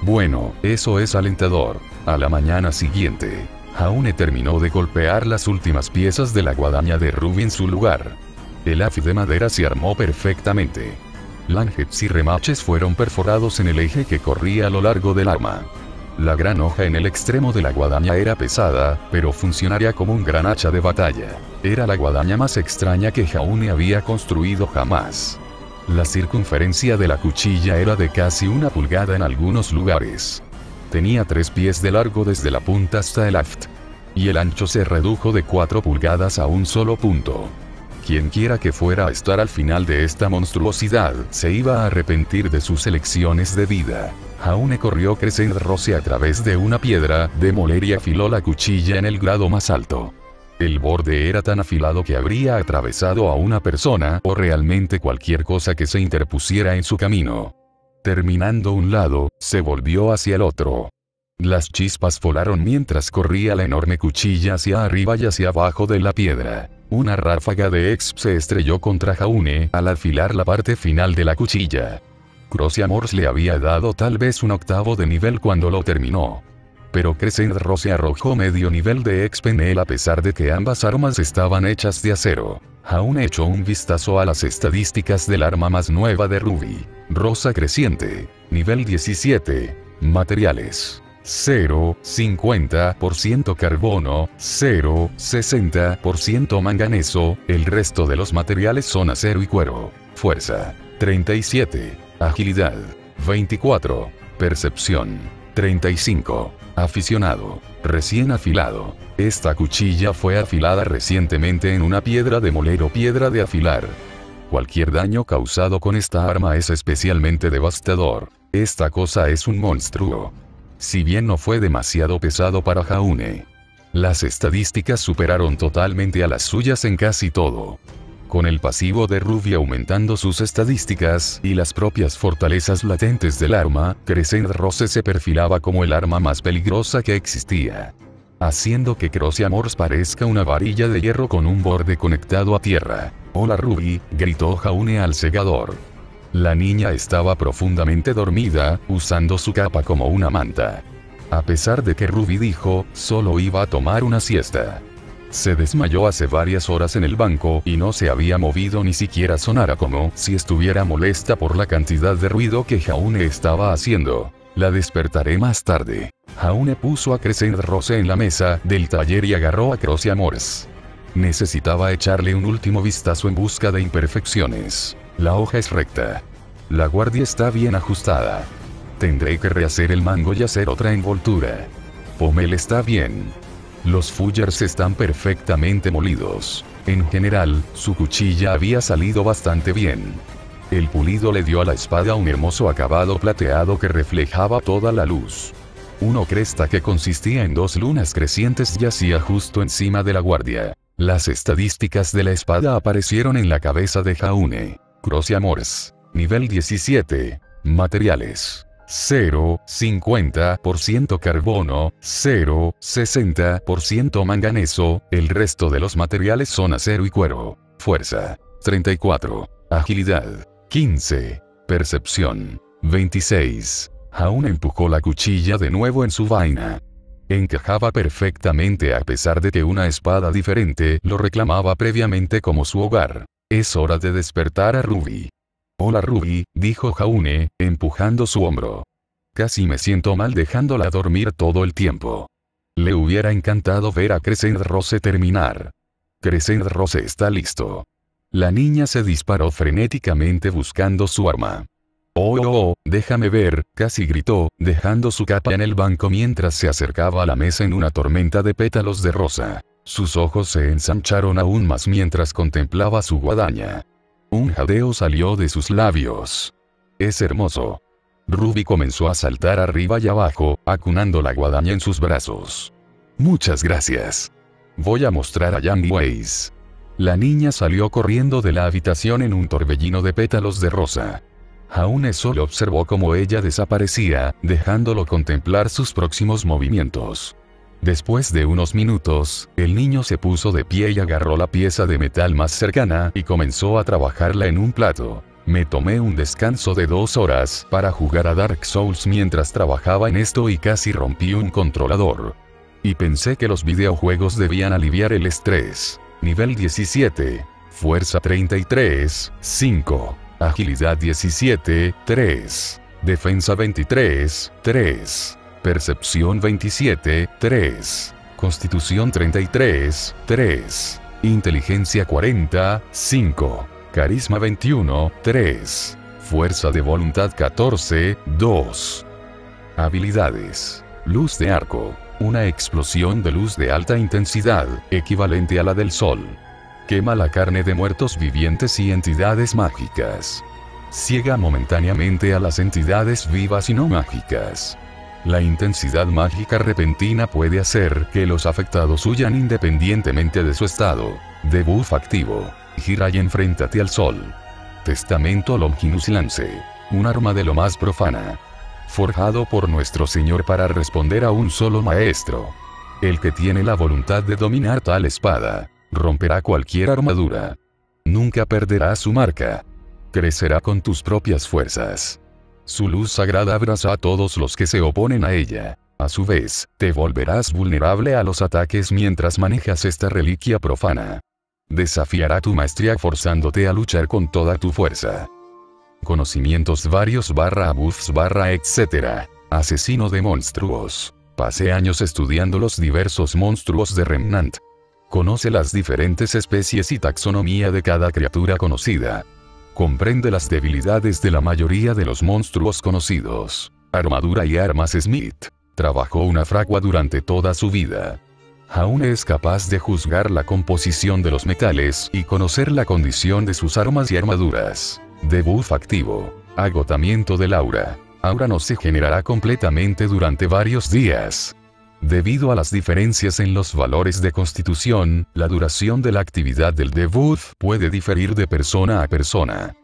Bueno, eso es alentador. A la mañana siguiente, Jaune terminó de golpear las últimas piezas de la guadaña de Ruby en su lugar. El haz de madera se armó perfectamente. Langets y remaches fueron perforados en el eje que corría a lo largo del arma. La gran hoja en el extremo de la guadaña era pesada, pero funcionaría como un gran hacha de batalla. Era la guadaña más extraña que Jaune había construido jamás. La circunferencia de la cuchilla era de casi 1 pulgada en algunos lugares. Tenía 3 pies de largo desde la punta hasta el aft. Y el ancho se redujo de 4 pulgadas a un solo punto. Quienquiera que fuera a estar al final de esta monstruosidad, se iba a arrepentir de sus elecciones de vida. Jaune corrió Crescent Rose a través de una piedra de moler y afiló la cuchilla en el grado más alto. El borde era tan afilado que habría atravesado a una persona o realmente cualquier cosa que se interpusiera en su camino. Terminando un lado, se volvió hacia el otro. Las chispas volaron mientras corría la enorme cuchilla hacia arriba y hacia abajo de la piedra. Una ráfaga de exp se estrelló contra Jaune al afilar la parte final de la cuchilla. Crocia Morse le había dado tal vez un octavo de nivel cuando lo terminó. Pero Crescent Rose arrojó medio nivel de exp en él a pesar de que ambas armas estaban hechas de acero. Jaune echó un vistazo a las estadísticas del arma más nueva de Ruby. Rosa creciente. Nivel 17. Materiales. 0,50% carbono, 0,60% manganeso, el resto de los materiales son acero y cuero. Fuerza. 37. Agilidad. 24. Percepción. 35. Aficionado. Recién afilado. Esta cuchilla fue afilada recientemente en una piedra de moler o piedra de afilar. Cualquier daño causado con esta arma es especialmente devastador. Esta cosa es un monstruo. Si bien no fue demasiado pesado para Jaune, las estadísticas superaron totalmente a las suyas en casi todo. Con el pasivo de Ruby aumentando sus estadísticas y las propias fortalezas latentes del arma, Crescent Rose se perfilaba como el arma más peligrosa que existía, haciendo que Crocia Morse parezca una varilla de hierro con un borde conectado a tierra. «Hola Ruby», gritó Jaune al segador. La niña estaba profundamente dormida, usando su capa como una manta. A pesar de que Ruby dijo, solo iba a tomar una siesta. Se desmayó hace varias horas en el banco y no se había movido ni siquiera sonara como si estuviera molesta por la cantidad de ruido que Jaune estaba haciendo. La despertaré más tarde. Jaune puso a Crescent Rose en la mesa del taller y agarró a Croce Amores. Necesitaba echarle un último vistazo en busca de imperfecciones. La hoja es recta. La guardia está bien ajustada. Tendré que rehacer el mango y hacer otra envoltura. Pommel está bien. Los fullers están perfectamente molidos. En general, su cuchilla había salido bastante bien. El pulido le dio a la espada un hermoso acabado plateado que reflejaba toda la luz. Una cresta que consistía en 2 lunas crecientes yacía justo encima de la guardia. Las estadísticas de la espada aparecieron en la cabeza de Jaune. Croce Amores. Nivel 17. Materiales. 0,50% carbono, 0,60% manganeso, el resto de los materiales son acero y cuero. Fuerza. 34. Agilidad. 15. Percepción. 26. Jaune empujó la cuchilla de nuevo en su vaina. Encajaba perfectamente a pesar de que una espada diferente lo reclamaba previamente como su hogar. Es hora de despertar a Ruby. Hola Ruby, dijo Jaune, empujando su hombro. Casi me siento mal dejándola dormir todo el tiempo. Le hubiera encantado ver a Crescent Rose terminar. Crescent Rose está listo. La niña se disparó frenéticamente buscando su arma. Oh, déjame ver, casi gritó, dejando su capa en el banco mientras se acercaba a la mesa en una tormenta de pétalos de rosa. Sus ojos se ensancharon aún más mientras contemplaba su guadaña. Un jadeo salió de sus labios. Es hermoso. Ruby comenzó a saltar arriba y abajo, acunando la guadaña en sus brazos. Muchas gracias. Voy a mostrar a Young Ways. La niña salió corriendo de la habitación en un torbellino de pétalos de rosa. Jaune solo observó cómo ella desaparecía, dejándolo contemplar sus próximos movimientos. Después de unos minutos, el niño se puso de pie y agarró la pieza de metal más cercana y comenzó a trabajarla en un plato. Me tomé un descanso de 2 horas para jugar a Dark Souls mientras trabajaba en esto y casi rompí un controlador. Y pensé que los videojuegos debían aliviar el estrés. Nivel 17. Fuerza 33, 5. Agilidad 17, 3. Defensa 23, 3. Percepción 27, 3. Constitución 33, 3. Inteligencia 40, 5. Carisma 21, 3. Fuerza de voluntad 14, 2. Habilidades. Luz de arco. Una explosión de luz de alta intensidad, equivalente a la del sol. Quema la carne de muertos vivientes y entidades mágicas. Ciega momentáneamente a las entidades vivas y no mágicas. La intensidad mágica repentina puede hacer que los afectados huyan independientemente de su estado. Debuff activo. Gira y enfréntate al sol. Testamento Longinus Lance. Un arma de lo más profana. Forjado por nuestro Señor para responder a un solo maestro. El que tiene la voluntad de dominar tal espada, romperá cualquier armadura. Nunca perderá su marca. Crecerá con tus propias fuerzas. Su luz sagrada abraza a todos los que se oponen a ella. A su vez, te volverás vulnerable a los ataques mientras manejas esta reliquia profana. Desafiará tu maestría forzándote a luchar con toda tu fuerza. Conocimientos varios /buffs etc. Asesino de monstruos. Pasé años estudiando los diversos monstruos de Remnant. Conoce las diferentes especies y taxonomía de cada criatura conocida. Comprende las debilidades de la mayoría de los monstruos conocidos. Armadura y armas Smith. Trabajó una fragua durante toda su vida. Jaune es capaz de juzgar la composición de los metales y conocer la condición de sus armas y armaduras. Debuff activo. Agotamiento del aura. Aura no se generará completamente durante varios días. Debido a las diferencias en los valores de constitución, la duración de la actividad del debuff puede diferir de persona a persona.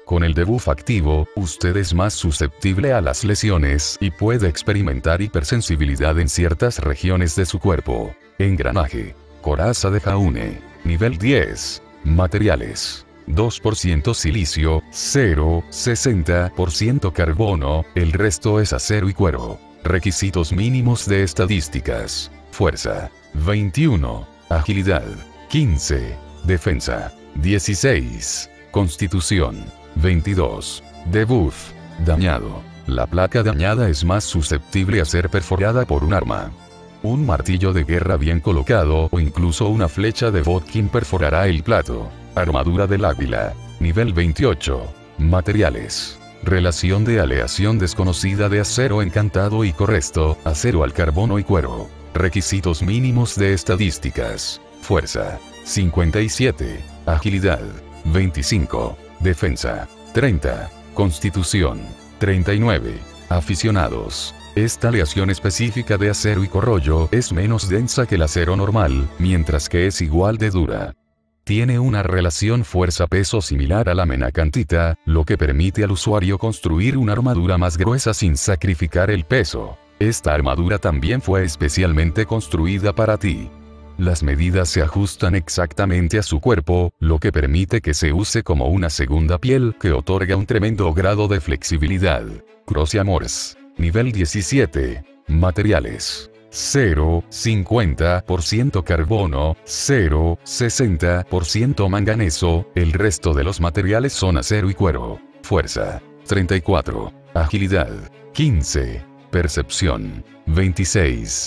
Con el debuff activo, usted es más susceptible a las lesiones y puede experimentar hipersensibilidad en ciertas regiones de su cuerpo. Engranaje. Coraza de Jaune. Nivel 10. Materiales. 2% silicio, 0,60% carbono, el resto es acero y cuero. Requisitos mínimos de estadísticas. Fuerza. 21. Agilidad. 15. Defensa. 16. Constitución. 22. Debuff. Dañado. La placa dañada es más susceptible a ser perforada por un arma. Un martillo de guerra bien colocado o incluso una flecha de Vodkin perforará el plato. Armadura del águila. Nivel 28. Materiales. Relación de aleación desconocida de acero encantado y corresto, acero al carbono y cuero. Requisitos mínimos de estadísticas. Fuerza. 57. Agilidad. 25. Defensa. 30. Constitución. 39. Aficionados. Esta aleación específica de acero y corrollo es menos densa que el acero normal, mientras que es igual de dura. Tiene una relación fuerza-peso similar a la menacantita, lo que permite al usuario construir una armadura más gruesa sin sacrificar el peso. Esta armadura también fue especialmente construida para ti. Las medidas se ajustan exactamente a su cuerpo, lo que permite que se use como una segunda piel que otorga un tremendo grado de flexibilidad. Crossiamores. Nivel 17. Materiales. 0,50% carbono, 0,60% manganeso, el resto de los materiales son acero y cuero. Fuerza. 34. Agilidad. 15. Percepción. 26.